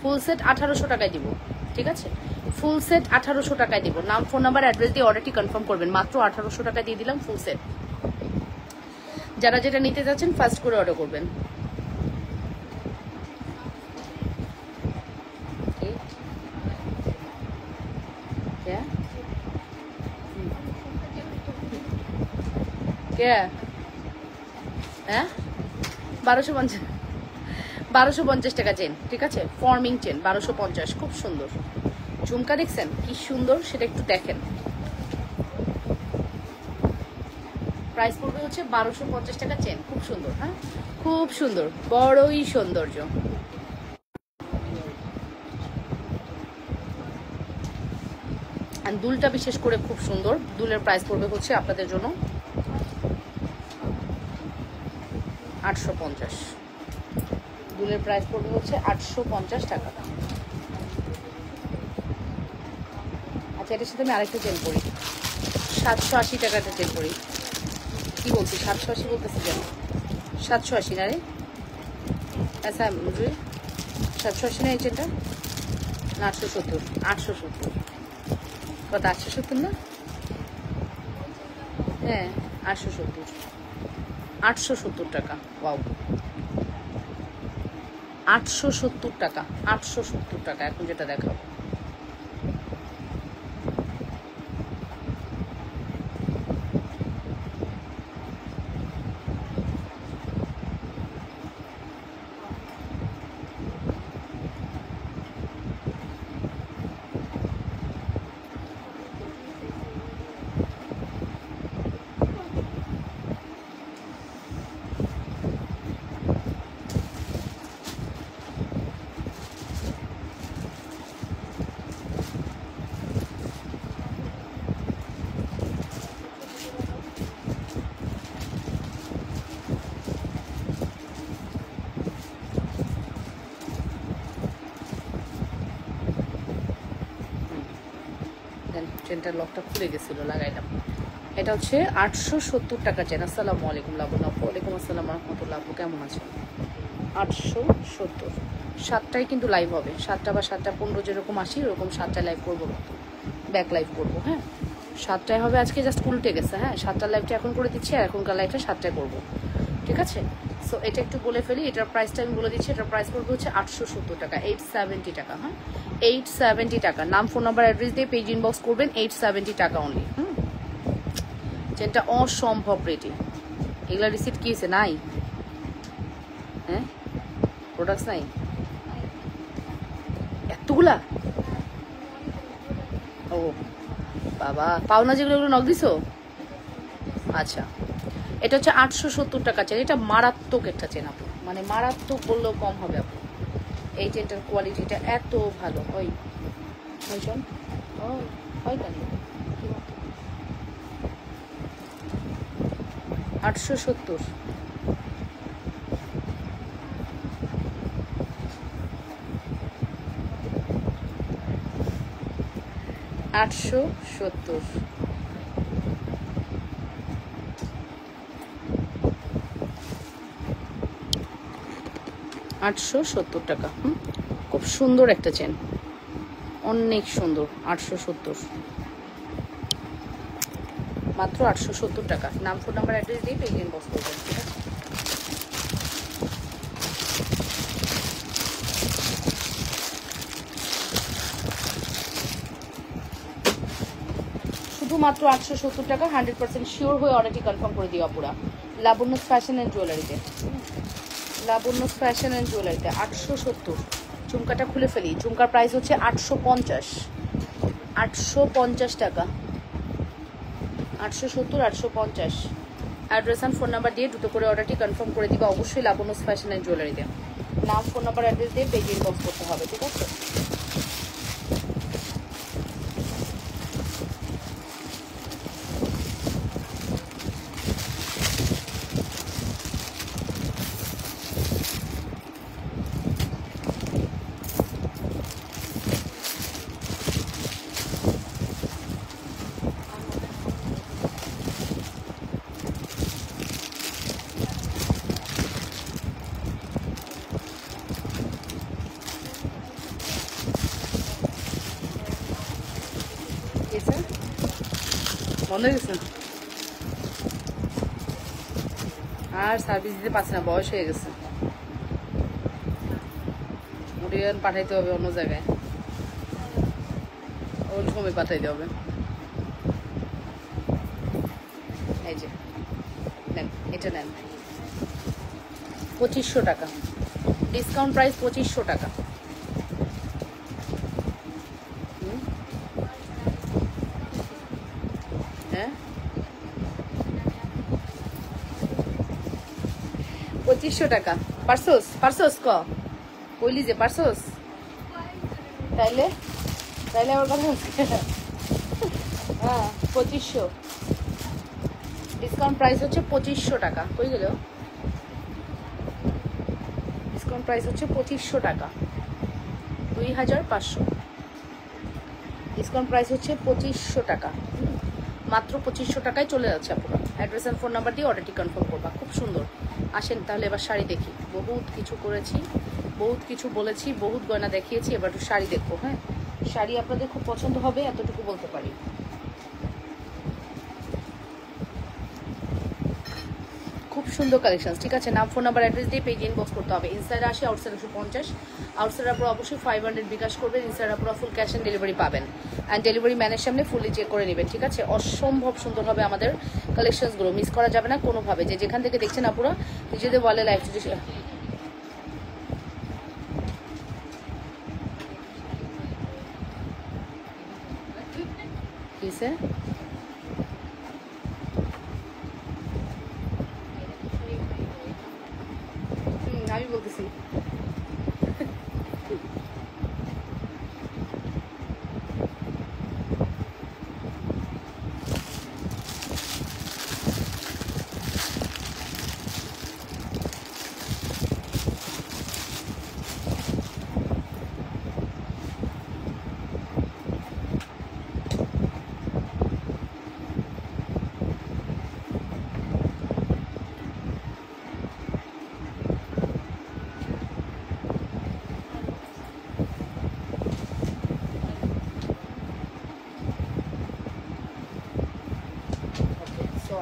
ফুল সেট 1800 টাকায় দিব, ঠিক আছে? ফুল সেট 1800 টাকায় দিব। নাম, ফোন নাম্বার, অ্যাড্রেস দিয়ে অর্ডারটি কনফার্ম করবেন। মাত্র 1800 টাকায় দিয়ে দিলাম ফুল সেট। যারা যেটা নিতে যাচ্ছেন ফার্স্ট করে অর্ডার করবেন। হ্যাঁ 1250 টাকা চেন, ঠিক আছে? ফর্মিং চেন 1250, খুব সুন্দর। ঝুমকা দেখছেন কি সুন্দর, সেটা একটু দেখেন। প্রাইস পড়বে হচ্ছে 1250 টাকা চেন, খুব সুন্দর। হ্যাঁ, খুব সুন্দর, বড়ই সৌন্দর্য। আর দুলটা বিশেষ করে খুব সুন্দর। দুলের প্রাইস পড়বে হচ্ছে আপনাদের জন্য 850। দুলের প্রাইস পড়বে হচ্ছে 850 টাকা। আচ্ছা এটার সাথে আমি আরেকটা চেন করি, 780 টাকাটা চেন করি। কি বলছি 780 বলতেছি কেন? 780 না রে? আচ্ছা 780 না এই চেনটা না 870? 870 কত? 870 না? হ্যাঁ 870, 870 টাকা। ওয়াও, 870 টাকা, 870 টাকা। এখন যেটা দেখাবো চেনটার লকটা খুলে গেছিল, লাগাইলাম। এটা হচ্ছে 870 টাকা চেন। আসসালামু আলাইকুম লাবণ্য আপু। ওয়ালাইকুম আসসালাম রহমতুল্লাহ আপু, কেমন আছেন? 870। 7টায় কিন্তু লাইভ হবে, 7টা বা 7:15 যেরকম আসি ওরকম 7টায় লাইভ করবো, কিন্তু ব্যাক লাইভ করবো। হ্যাঁ 7টায় হবে, আজকে জাস্ট উল্টে গেছে। হ্যাঁ 7টার লাইভটা এখন করে দিচ্ছি, আর এখনকার লাইভটা 7টায় করবো, ঠিক আছে? সো এটা একটু বলে ফেলি, এটার প্রাইসটা আমি বলে দিচ্ছি। এটার প্রাইস পড়বে হচ্ছে 870 টাকা, 870 টাকা। হ্যাঁ 870 টাকা। নাম, ফোন নাম্বার, অ্যাড্রেস দিয়ে পেজ ইনবক্স করবেন। 870 টাকা অনলি। চেনটা অসম্ভব রেডি। এগুলা রিসিপ্ট কি হয়েছে? নাই। হ্যাঁ প্রোডাক্টস নাই এতগুলা? ও বাবা, পাওনা যেগুলো নক দিছো? আচ্ছা, এটা হচ্ছে 870 টাকা চেন। এটা মারাত্মক একটা চেন আপু, মানে মারাত্মক বললেও কম হবে আপু। এই চেনটার কোয়ালিটিটা এত ভালো। ওই শোন, ও হয় কেন? 870। 870। টাকা। খুব সুন্দর একটা চেন, অনেক সুন্দর। 870, মাত্র 870 টাকা। নাম, ফোন নাম্বার, অ্যাড্রেস দিয়ে পেজ ইনবক্স করবেন, ঠিক আছে? শুধুমাত্র 870 টাকা। 100% শিওর হয়ে অর্ডারটি কনফার্ম করে দিও পুরা। লাবণ্য ফ্যাশন অ্যান্ড জুয়েলারিতে, লাবণ্য ফ্যাশন অ্যান্ড জুয়েলারিতে 870। ঝুমকাটা খুলে ফেলি। ঝুমকার প্রাইস হচ্ছে 850, 850 টাকা। 870, 850। অ্যাড্রেস অ্যান্ড ফোন নাম্বার দিয়ে দুটো করে অর্ডারটি কনফার্ম করে দিবা অবশ্যই লাবণ্য ফ্যাশন অ্যান্ড জুয়েলারিতে। নাম, ফোন নাম্বার, অ্যাড্রেস দিয়ে পেজ ইনবক্স করতে হবে, ঠিক আছে? বন্ধ হয়ে গেছে আর সার্ভিস দিতে পারছে না, বয়স হয়ে গেছে। মুড়িয়ান পাঠাইতে হবে অন্য জায়গায়, ওর সময় পাঠাইতে হবে। এই যে নেন, এটা নেন, 2500 টাকা। ডিসকাউন্ট প্রাইস 2500 টাকা। হ্যাঁ 2500 টাকা। পারছোস? পারছোস ক কইলি যে পারছোস? তাইলে তাইলে আমার কথা হচ্ছে। হ্যাঁ 2500। ডিসকাউন্ট প্রাইস হচ্ছে 2500 টাকা। কই গেল? ডিসকাউন্ট প্রাইস হচ্ছে 2500 টাকা, 2500। ডিসকাউন্ট প্রাইস হচ্ছে 2500 টাকা, মাত্র 2500 টাকায় চলে যাচ্ছে আপনারা। অ্যাড্রেস অ্যান্ড ফোন নাম্বার দিয়ে অর্ডারটি কনফার্ম করবা। খুব সুন্দর। আসেন তাহলে এবার শাড়ি দেখি, বহুত কিছু করেছি, বহুত কিছু বলেছি, বহুত গয়না দেখিয়েছি, এবার একটু শাড়ি দেখবো। হ্যাঁ, শাড়ি আপনাদের খুব পছন্দ হবে এতটুকু বলতে পারি। খুব সুন্দর কালেকশন, ঠিক আছে। নাম, ফোন নাম্বার, অ্যাড্রেস দিয়ে পেজে ইনবক্স করতে হবে। ইনসাইডে আসে, আউটসাইড 150, আউটসাইড আপনারা অবশ্যই 500 বিকাশ করবেন, ইনসাইড আপনারা ফুল ক্যাশ অন ডেলিভারি পাবেন। অ্যান্ড ডেলিভারি ম্যানের সামনে ফুললি চেক করে নেবেন, ঠিক আছে। অসম্ভব সুন্দর হবে আমাদের কালেকশনসগুলো, মিস করা যাবে না কোনোভাবে। যে যেখান থেকে দেখছেন আপুরা নিজেদের ওয়ালে লাইভ কিসে আমি বলতেছি।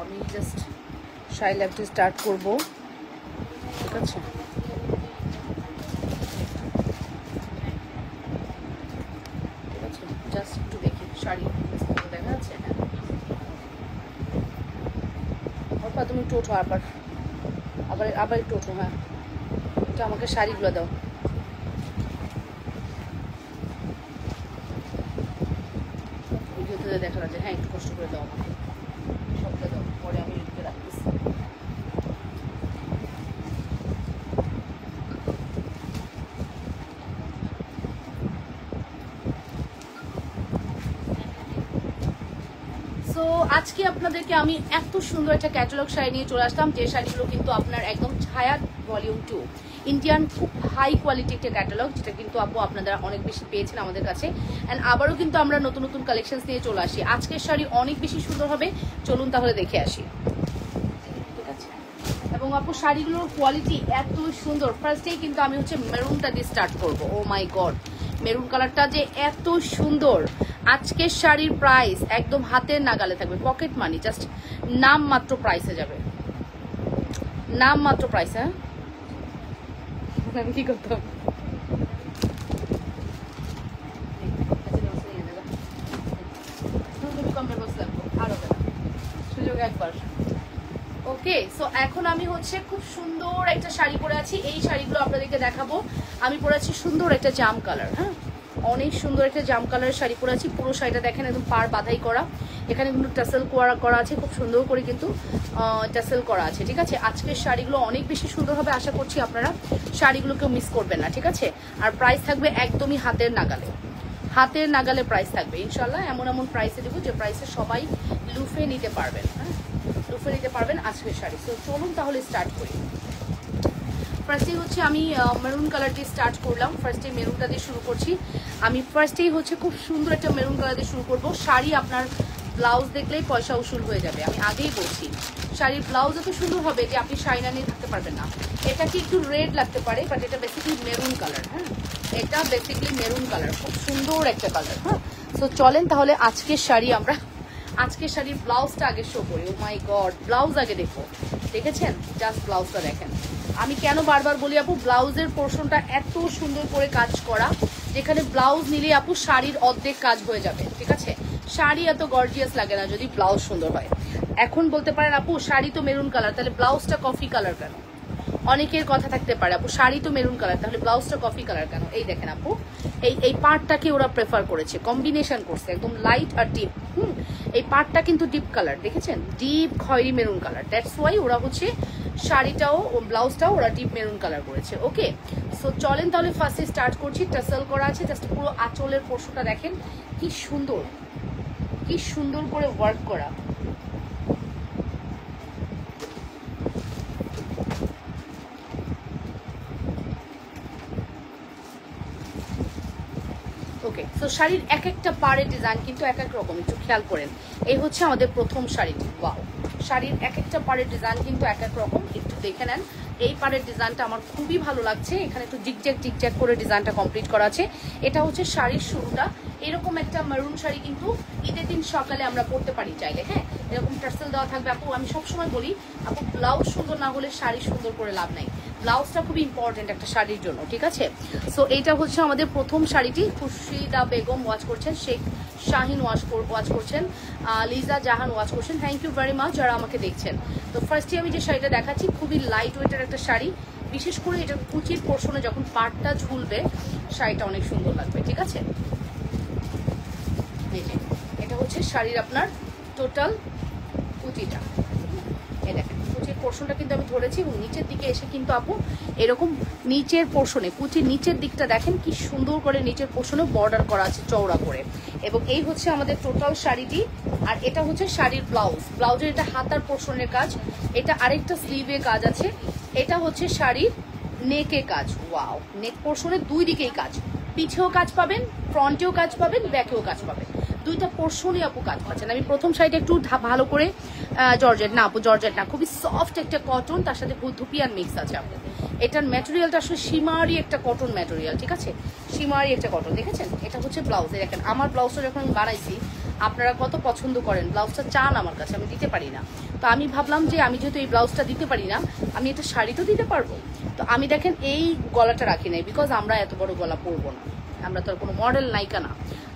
আমি জাস্ট শাড়ি লাইভটি স্টার্ট করবো, ঠিক আছে। ঠিক আছে, জাস্ট একটু দেখি শাড়ি দেখা যাচ্ছে। হ্যাঁ, অল্প তুমি একটু ওঠো, আবার আবার আবার একটু ওঠো। হ্যাঁ, একটু আমাকে শাড়িগুলো দাও। ভিডিওতে দেখা যাচ্ছে। হ্যাঁ, একটু কষ্ট করে দাও আমাকে, সবটা দাও, পরে আমি লিখে রাখতেছি। সো আজকে আপনাদেরকে আমি এত সুন্দর একটা ক্যাটালগ শাড়ি নিয়ে চলে আসলাম, যে শাড়িগুলো কিন্তু আপনার একদম ছায়া ভলিউম 2 ইন্ডিয়ান, খুব হাই কোয়ালিটি একটা ক্যাটালগ, যেটা কিন্তু আপু আপনারা অনেক বেশি পেয়েছেন আমাদের কাছে। অ্যান্ড আবারও কিন্তু আমরা নতুন নতুন কালেকশনস নিয়ে চলে আসি। আজকের শাড়ি অনেক বেশি সুন্দর হবে, চলুন তাহলে দেখে আসি, ঠিক আছে। এবং আপু শাড়িগুলোর কোয়ালিটি এত সুন্দর। ফার্স্টেই কিন্তু আমি হচ্ছে মেরুনটা দিয়ে স্টার্ট করবো। ও মাই গড, মেরুন কালারটা যে এত সুন্দর। আজকের শাড়ির প্রাইস একদম হাতের নাগালে থাকবে, পকেট মানি, জাস্ট নাম মাত্র প্রাইসে যাবে, নাম মাত্র প্রাইস। হ্যাঁ, আমি কি করতাম, সুযোগ একবার। ওকে, সো এখন আমি হচ্ছে খুব সুন্দর একটা শাড়ি পরে আছি। এই শাড়িগুলো আপনাদেরকে দেখাবো। আমি পরে আছি সুন্দর একটা জাম কালার। হ্যাঁ, অনেক সুন্দর একটা জাম কালারের শাড়ি পরে আছি। পুরো শাড়িটা দেখেন একদম পার বাঁধাই করা, এখানে কিন্তু টাসেল করা আছে, খুব সুন্দর করে কিন্তু টাসেল করা আছে, ঠিক আছে। আজকের শাড়িগুলো অনেক বেশি সুন্দর হবে, আশা করছি আপনারা শাড়িগুলোকেও মিস করবেন না, ঠিক আছে। আর প্রাইস থাকবে একদমই হাতের নাগালে, হাতের নাগালে প্রাইস থাকবে ইনশাল্লাহ। এমন এমন প্রাইসে দেবো যে প্রাইসে সবাই লুফে নিতে পারবেন। হ্যাঁ, লুফে নিতে পারবেন আজকের শাড়ি। তো চলুন তাহলে স্টার্ট করি। ফার্স্টেই হচ্ছে আমি মেরুন কালার দিয়ে স্টার্ট করলাম। ফার্স্টে মেরুনটা দিয়ে শুরু করছি। আমি ফার্স্টেই হচ্ছে খুব সুন্দর একটা মেরুন কালার দিয়ে শুরু করবো। শাড়ি আপনার ব্লাউজ দেখলেই পয়সা উসুল হয়ে যাবে, আমি আগেই বলছি। শাড়ির ব্লাউজ এত সুন্দর হবে যে আপনি শাড়ি না নিয়ে থাকতে পারবেন না। এটা কি একটু রেড লাগতে পারে, বাট এটা বেসিক্যালি মেরুন কালার। হ্যাঁ, এটা বেসিক্যালি মেরুন কালার, খুব সুন্দর একটা কালার। হ্যাঁ, সো চলেন তাহলে আজকের শাড়ি আমরা, আজকের শাড়ির ব্লাউজটা আগে শো করি। ও মাই গড, ব্লাউজ আগে দেখো, দেখেছেন? জাস্ট ব্লাউজটা দেখেন। আমি কেন বারবার বলি আপু, ব্লাউজের পোর্শনটা এত সুন্দর করে কাজ করা, যেখানে ব্লাউজ নিলে আপু শাড়ির অর্ধেক কাজ হয়ে যাবে, ঠিক আছে। শাড়ি এত গর্জিয়াস লাগে না যদি ব্লাউজ সুন্দর হয়। এখন বলতে পারেন আপু শাড়ি তো মেরুন কালার, তাহলে ব্লাউজটা কফি কালার কেন? অনেকের কথা থাকতে পারে আপু শাড়ি তো মেরুন কালার, তাহলে ব্লাউজটা কফি কালার কেন? এই দেখেন আপু, এই পার্টটাকে ওরা প্রেফার করেছে, কম্বিনেশন করছে একদম লাইট আর ডিপ। এই পার্টটা কিন্তু ডিপ কালার, দেখেছেন? ডিপ খয়েরি মেরুন কালার, দ্যাটস ওয়াই ওরা হচ্ছে শাড়িটাও ব্লাউজটাও ওরা ডিপ মেরুন কালার করেছে। ওকে, সো চলেন তাহলে ফার্স্টে স্টার্ট করছি। টাসেল করা আছে, জাস্ট পুরো আঁচলের পোর্শনটা দেখেন কি সুন্দর, কি সুন্দর করে ওয়ার্ক করা। ওকে, সো শাড়ির এক একটা পাড়ের ডিজাইন কিন্তু এক এক রকম, একটু খেয়াল করেন। এই হচ্ছে আমাদের প্রথম শাড়িটি। ওয়াও, শাড়ির এক একটা পাড়ের ডিজাইন কিন্তু এক এক রকম, একটু দেখে নেন। এই পাড়ের ডিজাইনটা আমার খুবই ভালো লাগছে। এখানে একটু জিগজ্যাগ করে ডিজাইনটা কমপ্লিট করা আছে। এটা হচ্ছে শাড়ির শুরুটা। এরকম একটা মারুন শাড়ি কিন্তু ঈদের দিন সকালে আমরা পরতে পারি চাইলে। হ্যাঁ, এরকম টার্সেল দেওয়া থাকবে। আপু আমি সবসময় বলি, আপু ব্লাউজ সুন্দর না হলে শাড়ি সুন্দর করে লাভ নাই। ব্লাউজটা খুবই ইম্পর্টেন্ট একটা শাড়ির জন্য, ঠিক আছে? সো এইটা হচ্ছে আমাদের প্রথম শাড়িটি। খুশিদা বেগম ওয়াচ করছেন, শেখ শাহিন ওয়াচ করছেন, লিজা জাহান ওয়াচ করছেন। থ্যাংক ইউ ভেরি মাচ যারা আমাকে দেখছেন। তো ফার্স্টে আমি যে শাড়িটা দেখাচ্ছি খুবই লাইট ওয়েটের একটা শাড়ি। বিশেষ করে এটা কুচির পোর্শনে যখন পাড়টা ঝুলবে শাড়িটা অনেক সুন্দর লাগবে, ঠিক আছে? এই যে এটা হচ্ছে শাড়ির আপনার টোটাল কুচিটা। এই দেখেন কুচির পোর্শনটা কিন্তু আমি ধরেছি এবং নিচের দিকে এসে কিন্তু আপু এরকম নিচের পোর্শনে কুচির নিচের দিকটা দেখেন কি সুন্দর করে নিচের পোর্শনে বর্ডার করা আছে চওড়া করে। এবং এই হচ্ছে আমাদের টোটাল শাড়িটি। আর এটা হচ্ছে শাড়ির ব্লাউজের এটা হাতার পোর্শনের কাজ, এটা আরেকটা স্লিভে কাজ আছে, এটা হচ্ছে শাড়ির নেকে কাজ। ওয়াও, নেক পোর্শনের দুই দিকেই কাজ, পিছেও কাজ পাবেন, ফ্রন্টেও কাজ পাবেন, ব্যাকেও কাজ পাবেন, দুইটা পোর্শনই আপু কাজ পাচ্ছেন। আমি প্রথম শাড়িটা একটু ভালো করে জর্জেট না আপু, জর্জেট না, খুবই সফট একটা কটন, তার সাথে ধুপিয়ান মিক্স আছে আপু। এটার ম্যাটেরিয়ালটা আসলে সীমারি একটা কটন ম্যাটেরিয়াল, ঠিক আছে? সীমারি একটা কটন, দেখেছেন? এটা হচ্ছে ব্লাউজে। দেখেন আমার ব্লাউজটা যখন আমি বানাইছি আপনারা কত পছন্দ করেন, ব্লাউজটা চান আমার কাছে, আমি দিতে পারি না। তো আমি ভাবলাম যে আমি যেহেতু এই ব্লাউজটা দিতে পারি না, আমি একটা শাড়ি তো দিতে পারবো। তো আমি দেখেন এই গলাটা রাখি নাই, বিকজ আমরা এত বড় গলা পরবো না, আমরা তো আর কোনো মডেল নায়িকা না।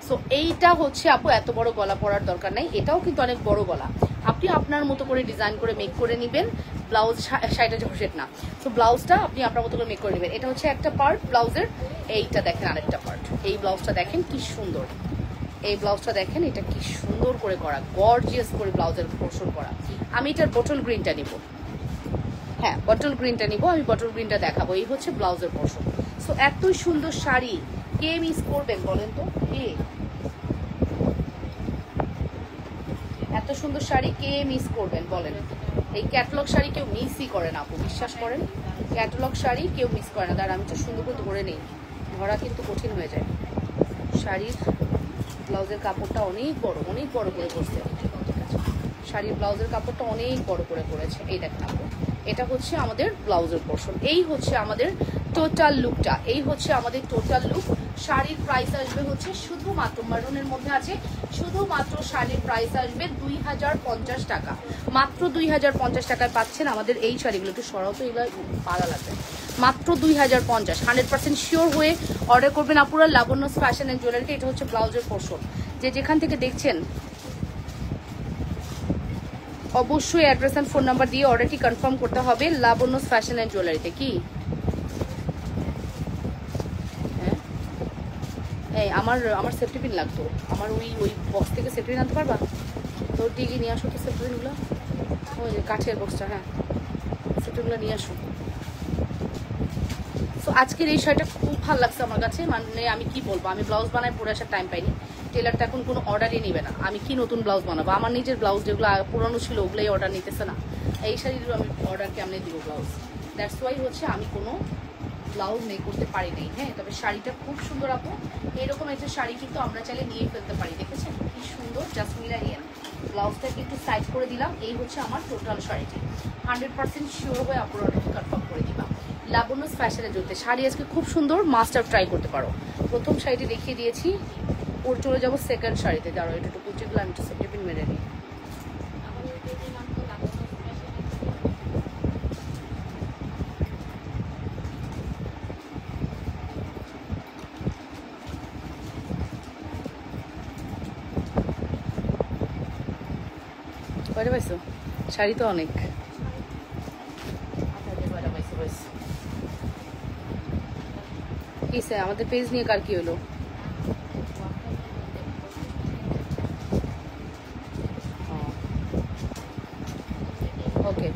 সো এইটা হচ্ছে আপু এত বড় গলা পরার দরকার নাই, এটাও কিন্তু অনেক বড় গলা, আপনি আপনার মতো করে ডিজাইন করে মেক করে নেবেন। ব্লাউজ শাড়িটা জর্জেট না, তো ব্লাউজটা আপনি আপনার মতো করে মেক করে নেবেন। এটা হচ্ছে একটা পার্ট ব্লাউজের, এইটা দেখেন আরেকটা পার্ট। এই ব্লাউজটা দেখেন কি সুন্দর, এই ব্লাউজটা দেখেন এটা কি সুন্দর করে করা, গর্জিয়াস করে ব্লাউজের পোর্শন করা। আমি এটার বটল গ্রিনটা নিব, হ্যাঁ বটল গ্রিনটা নিব, আমি বটল গ্রিনটা দেখাবো। এই হচ্ছে ব্লাউজের পোর্শন। সো এতই সুন্দর শাড়ি কে মিস করবেন বলেন তো? কে এত সুন্দর শাড়ি কে মিস করবেন বলেন? এই ক্যাটালগ শাড়ি কেউ মিসই করে না আপু, বিশ্বাস করেন, ক্যাটালগ শাড়ি কেউ মিস করে না। দাঁড়া আমি তো সুন্দর করে ধরে নেই, ধরা কিন্তু কঠিন হয়ে যায়। শাড়ির ব্লাউজের কাপড়টা অনেক বড় করে করছে, শাড়ির ব্লাউজের কাপড়টা অনেক বড় করে করেছে। এই দেখেন আপু, এটা হচ্ছে আমাদের ব্লাউজের পোর্শন, এই হচ্ছে আমাদের টোটাল লুকটা, এই হচ্ছে আমাদের টোটাল লুক। শাড়ির প্রাইস আসবে হচ্ছে শুধুমাত্র মারুনের মধ্যে আছে, শুধুমাত্র শাড়ির প্রাইস আসবে 2050 টাকা, মাত্র 2050 টাকায় পাচ্ছেন আমাদের এই শাড়িগুলো। একটু সরাও তো, এগুলো পালা লাগবে। মাত্র 2050, 100% শিওর হয়ে অর্ডার করবেন আপুরা লাবণ্যস ফ্যাশন অ্যান্ড জুয়েলারিতে। এটা হচ্ছে ব্লাউজের পোর্শন। যে যেখান থেকে দেখছেন অবশ্যই অ্যাড্রেস অ্যান্ড ফোন নাম্বার দিয়ে অর্ডারটি কনফার্ম করতে হবে লাবণ্যস ফ্যাশন অ্যান্ড জুয়েলারিতে। কি এই আমার সেফটি পিন লাগতো, আমার ওই বক্স থেকে সেফটি পিন আনতে পারবা? তোর দিকে নিয়ে আসো তো সেফটি পিনগুলো, ওই যে কাঠের বক্সটা, হ্যাঁ সেফটিগুলো নিয়ে আসো। সো আজকের এই শাড়িটা খুব ভালো লাগছে আমার কাছে, মানে আমি কি বলবো, আমি ব্লাউজ বানাই পরে আসার টাইম পাইনি, টেলারটা এখন কোনো অর্ডারই নেবে না। আমি কি নতুন ব্লাউজ বানাবো, আমার নিজের ব্লাউজ যেগুলো পুরানো ছিল ওগুলোই অর্ডার নিতেছে না, এই শাড়িগুলো আমি অর্ডার কেমনে দিব ব্লাউজ? দ্যাটস ওয়াই হচ্ছে আমি কোনো ব্লাউজ মেক করতে পারি নাই। হ্যাঁ, তবে শাড়িটা খুব সুন্দর আপু, এরকম একটা শাড়ি কিন্তু আমরা চাইলে নিয়ে ফেলতে পারি। দেখেছেন কি সুন্দর, জাস্ট মিলাইয়েন। ব্লাউজটাকে একটু সাইড করে দিলাম। এই হচ্ছে আমার টোটাল শাড়িটি, 100% শিওর হয়ে আপুর অর্ডারটি কনফার্ম করে দিলাম লাবণ্যস ফ্যাশনে জুড়তে। শাড়ি আজকে খুব সুন্দর, মাস্টার ট্রাই করতে পারো। প্রথম শাড়িটি দেখিয়ে দিয়েছি, ওর চলে যাবো সেকেন্ড শাড়িতে। দাঁড়ো এটা একটু কুচিগুলো আমি একটু সেফটি পিন মেরে নিই। কয়টা পাইছো? শাড়ি তো অনেক, কি স্যার আমাদের পেজ নিয়ে কার কি হলো? ওকে,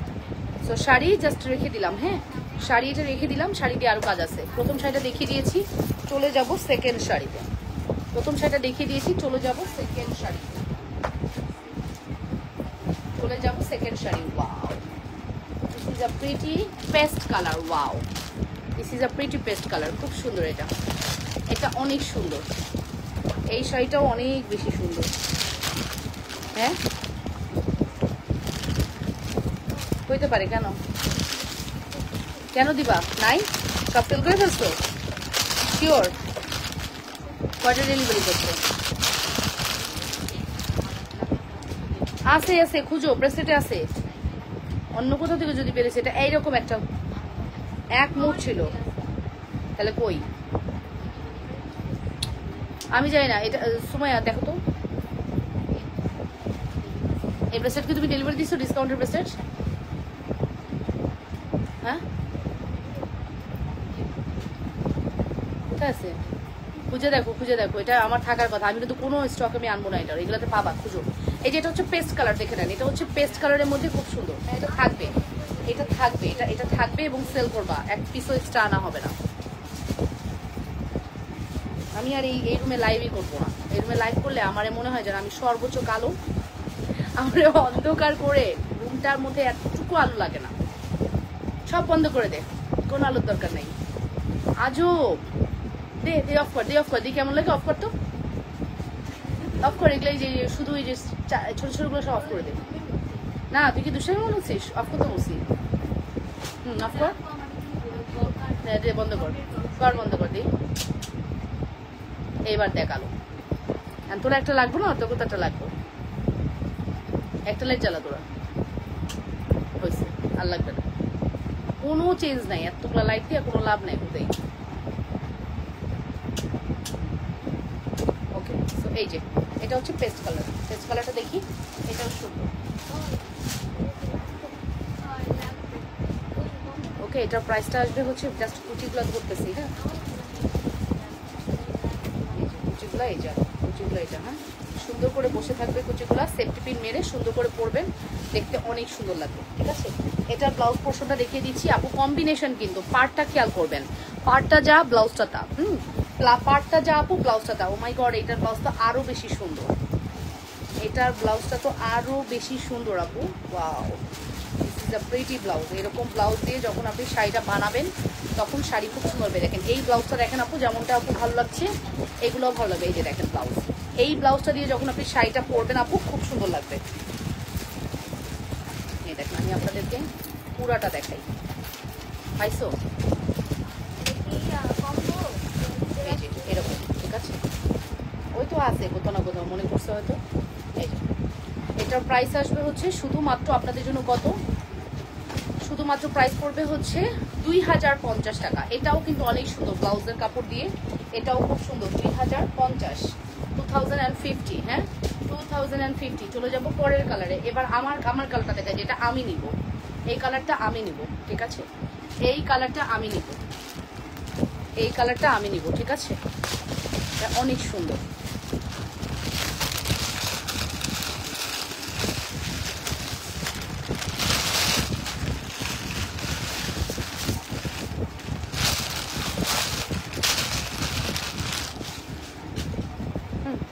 সো শাড়ি জাস্ট রেখে দিলাম। হ্যাঁ, শাড়ি এটা রেখে দিলাম, শাড়ি দিয়ে আরো কাজ আছে। প্রথম শাড়িটা দেখিয়ে দিয়েছি, চলে যাব সেকেন্ড শাড়িতে। প্রথম শাড়িটা দেখিয়ে দিয়েছি, চলে যাব সেকেন্ড শাড়িতে। চলে যাব second sari. Wow, this is a pretty paste colour. Wow, this is a pretty paste colour, খুব সুন্দর। এটা এটা অনেক সুন্দর, এই শাড়িটাও অনেক বেশি সুন্দর। হ্যাঁ, হইতে পারে কেন? কেন দিবা? নাই? সব ফিল করে ফেলছো? শিওর? কয়টা ডেলিভারি করছো? আছে আছে, খুঁজো, ব্রেসলেটে আছে। অন্য কোথাও থেকে যদি পেরেছে, এটা এইরকম একটা এক মুঠ ছিল, তাহলে কই? আমি জানি না। এটা সুমাইয়া দেখো তো, এই ব্রেসলেট কি তুমি ডেলিভারি দিচ্ছ? ডিসকাউন্টের ব্রেসলেট? হ্যাঁ, কোথায় আছে? খুঁজে দেখো, খুঁজে দেখো। এটা আমার থাকার কথা। আমি কিন্তু কোনো স্টক আমি আনবো না। এটা এগুলোতে পাবা, খুঁজো। এই যে এটা হচ্ছে পেস্ট কালার, দেখে নেন। এটা হচ্ছে পেস্ট কালারের মধ্যে খুব সুন্দর। হ্যাঁ, এটা থাকবে, এটা থাকবে, এটা থাকবে এবং সেল করবা। এক পিসও এক্সট্রা আনা হবে না। আমি আর এই রুমে লাইভই করবো না। এই রুমে লাইভ করলে আমার মনে হয় যেন আমি সর্বোচ্চ কালো। আমার অন্ধকার করে রুমটার মধ্যে এতটুকু আলো লাগে না। সব বন্ধ করে দে, কোনো আলোর দরকার নেই। আজব। দে দে, অফ কর, দে অফ কর, দি কেমন লাগে? অফ কর তো, অফ করে। এগুলো যে শুধু এই যে ছোট ছোটগুলো সব অফ করে দে। না, তুই কি দুষ্টামি মনে হচ্ছিস? অফ করতে বলছি। অফ কর। দে, বন্ধ কর, কর, বন্ধ কর, দি। এইবার দেখ আলো। তোরা একটা লাগবো না? তোকে তো একটা লাগবো। একটা লাইট জ্বালা তোরা, হয়েছে। আর লাগবে না, কোনো চেঞ্জ নাই। এতগুলা লাইট দিয়ে কোনো লাভ নাই কোথায়। ওকে, সো এই যে এটা হচ্ছে পেস্ট কালার। পেস্ট কালারটা দেখি, এটাও সুন্দর। ওকে, এটার প্রাইসটা আসবে হচ্ছে, জাস্ট কুচিগুলো করতেছি। হ্যাঁ, কুচিগুলো এই যা, কুচিগুলো এটা। হ্যাঁ, সুন্দর করে বসে থাকবে কুচিগুলা। সেফটি পিন মেরে সুন্দর করে পরবেন, দেখতে অনেক সুন্দর লাগবে। ঠিক আছে, এটার ব্লাউজ পোর্শনটা দেখিয়ে দিচ্ছি আপু। কম্বিনেশন কিন্তু, পার্টটা খেয়াল করবেন। পার্টটা যা, ব্লাউজটা তা। পার্টটা যা আপু, ব্লাউজটা তা। ও মাই গড, এটার ব্লাউজটা আরো বেশি সুন্দর। এটার ব্লাউজটা তো আরো বেশি সুন্দর আপু। Wow, this is a pretty blouse. এরকম ব্লাউজ দিয়ে যখন আপনি শাড়িটা বানাবেন, তখন শাড়ি খুব সুন্দর হবে। দেখেন এই ব্লাউজটা, দেখেন আপু, যেমনটা আপু ভালো লাগছে, এগুলোও ভালো লাগবে। এই যে দেখেন ব্লাউজ, এই ব্লাউজটা দিয়ে যখন আপনি শাড়িটা পরবেন আপু, খুব সুন্দর লাগবে। এই দেখেন, আমি আপনাদেরকে পুরাটা দেখাই। পাইছো? এই যে এরকম, ঠিক আছে। ওই তো আছে কোথাও না কোথাও, মনে করছে হয়তো। এই যে এটার প্রাইস আসবে হচ্ছে শুধুমাত্র আপনাদের জন্য কত? শুধুমাত্র প্রাইস পড়বে হচ্ছে 2050 টাকা। এটাও কিন্তু অনেক সুন্দর ব্লাউজের কাপড় দিয়ে, এটাও খুব সুন্দর। 2050, 2050। হ্যাঁ, 2050। চলে যাবো পরের কালারে। এবার আমার কালারটা দেখা, যেটা আমি নিব। এই কালারটা আমি নিব, ঠিক আছে। এই কালারটা আমি নিব, এই কালারটা আমি নিব, ঠিক আছে। এটা অনেক সুন্দর।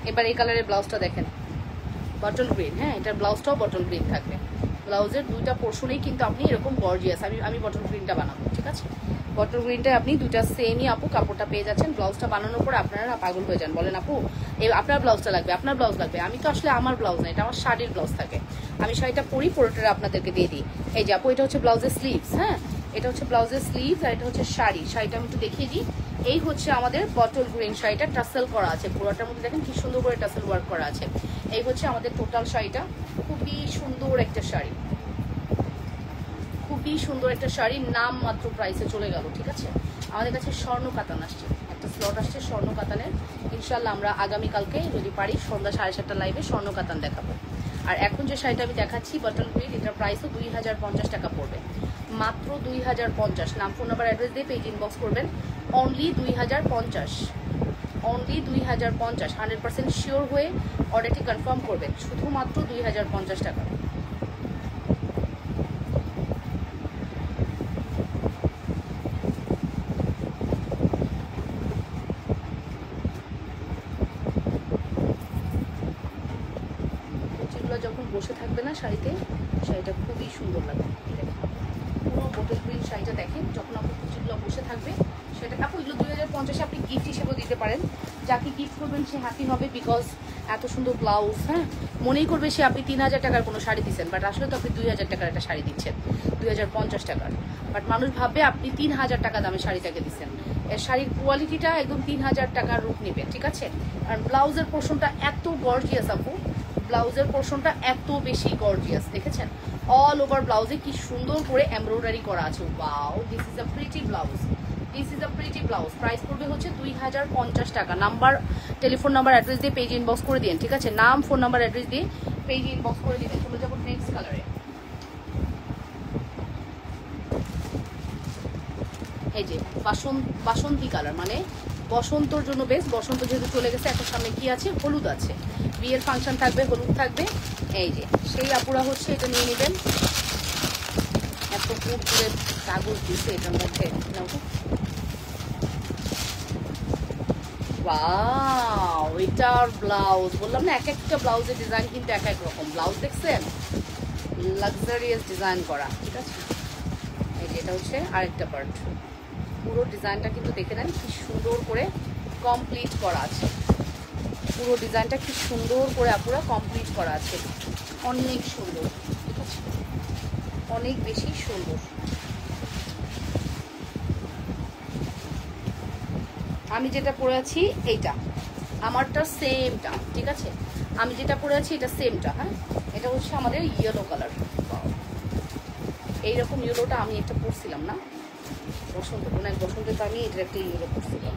এবার এই কালারের ব্লাউজটা দেখেন, বটল গ্রিন। হ্যাঁ, এটার ব্লাউজটাও বটল গ্রিন থাকবে। ব্লাউজের দুইটা পোর্শনেই কিন্তু আপনি এরকম গর্জিয়াস। আমি বটল গ্রিনটা বানাবো, ঠিক আছে। বটল গ্রিনটায় আপনি দুইটা সেমই আপু কাপড়টা পেয়ে যাচ্ছেন। ব্লাউজটা বানানোর পরে আপনারা পাগল হয়ে যান, বলেন আপু আপনার ব্লাউজটা লাগবে, আপনার ব্লাউজ লাগবে। আমি তো আসলে আমার ব্লাউজ না, এটা আমার শাড়ির ব্লাউজ থাকে। আমি শাড়িটা পরি, পুরোটা আপনাদেরকে দিয়ে দিই। এই যে আপু, এটা হচ্ছে ব্লাউজের স্লিভস। হ্যাঁ, এটা হচ্ছে ব্লাউজের স্লিভস, আর এটা হচ্ছে শাড়িটা আমি একটু দেখিয়ে দিই। এই হচ্ছে আমাদের বটল গ্রিন শাড়িটা, টাসেল করা আছে পুরোটার মধ্যে। দেখেন কি সুন্দর করে টাসেল ওয়ার্ক করা আছে। এই হচ্ছে আমাদের টোটাল শাড়িটা। খুবই সুন্দর একটা শাড়ি, খুবই সুন্দর একটা শাড়ি। নাম মাত্র প্রাইসে চলে গেল, ঠিক আছে। আমাদের কাছে স্বর্ণ কাতান আসছে, একটা স্লট আসছে স্বর্ণ কাতানের। ইনশাল্লাহ আমরা আগামীকালকে যদি পারি সন্ধ্যা 7:30 লাইভে স্বর্ণ কাতান দেখাবো। আর এখন যে শাড়িটা আমি দেখাচ্ছি বটল গ্রিন, এটার প্রাইসও 2050 টাকা পড়বে, মাত্র 2050। নাম, ফোন নাম্বার, অ্যাড্রেস দিয়ে পেজ ইনবক্স করবেন। Only 2050, only 2050। 100% শিওর হয়ে অর্ডারটি কনফার্ম করবেন, শুধুমাত্র 2050 টাকা। যখন বসে থাকবে না শাড়িতে, শাড়িটা খুবই সুন্দর লাগবে। পুরো বটল গ্রিন শাড়িটা দেখেন, যখন আপনার কুচিগুলো বসে থাকবে সেটা আপু, এগুলো 2050 আপনি গিফট হিসেবেও দিতে পারেন। যাকে গিফট করবেন সে হ্যাপি হবে, বিকজ এত সুন্দর ব্লাউজ। হ্যাঁ, মনেই করবে সে আপনি 3000 টাকার কোনো শাড়ি দিচ্ছেন, বাট আসলে তো আপনি 2000 টাকার একটা শাড়ি দিচ্ছেন, 2050 টাকার। বাট মানুষ ভাববে আপনি 3000 টাকা দামে শাড়িটাকে দিচ্ছেন। এর শাড়ির কোয়ালিটিটা একদম 3000 টাকার রূপ নেবে, ঠিক আছে। আর ব্লাউজের পোর্শনটা এত গর্জিয়াস আপু, ব্লাউজের পোর্শনটা এত বেশি গর্জিয়াস, দেখেছেন? অল ওভার ব্লাউজে কি সুন্দর করে এমব্রয়ডারি করা আছে। Wow, this is a pretty blouse, this is a pretty blouse. Price পড়বে হচ্ছে 2050 টাকা। নাম্বার, টেলিফোন নাম্বার, অ্যাড্রেস দিয়ে পেজ ইনবক্স করে দিন, ঠিক আছে? নাম, ফোন নাম্বার, অ্যাড্রেস দিয়ে পেজ ইনবক্স করে দিবেন। চলে যাবো নেক্সট কালারে। এই যে বাসন্তী কালার, মানে বসন্তর জন্য বেশ। বসন্ত যেহেতু চলে গেছে, এখন সামনে কি আছে? হলুদ আছে, বিয়ের ফাংশন থাকবে, হলুদ থাকবে। এই যে সেই আপুরা হচ্ছে এটা নিয়ে নেবেন। এত পুরো কাগজ দিচ্ছে এটার মধ্যে। ওয়াও, এটার ব্লাউজ বললাম না, এক একটা ব্লাউজের ডিজাইন কিন্তু এক এক রকম। ব্লাউজ দেখছেন, লাক্সারিয়াস ডিজাইন করা, ঠিক আছে? এই যে এটা হচ্ছে আরেকটা পার্ট। পুরো ডিজাইনটা কিন্তু দেখে নেন কি সুন্দর করে কমপ্লিট করা আছে। পুরো ডিজাইনটা কি সুন্দর করে আপুরা কমপ্লিট করা আছে, অনেক সুন্দর, ঠিক আছে? অনেক বেশি সুন্দর। আমি যেটা পরে আছি এইটা, আমারটা সেমটা, ঠিক আছে? আমি যেটা পরে আছি এটা সেমটা। হ্যাঁ, এটা হচ্ছে আমাদের ইয়েলো কালার। এইরকম ইয়েলোটা আমি একটা পরছিলাম না বসন্ত, কোনো এক বসন্তে তো আমি এটা একটা ইয়েলো পরছিলাম।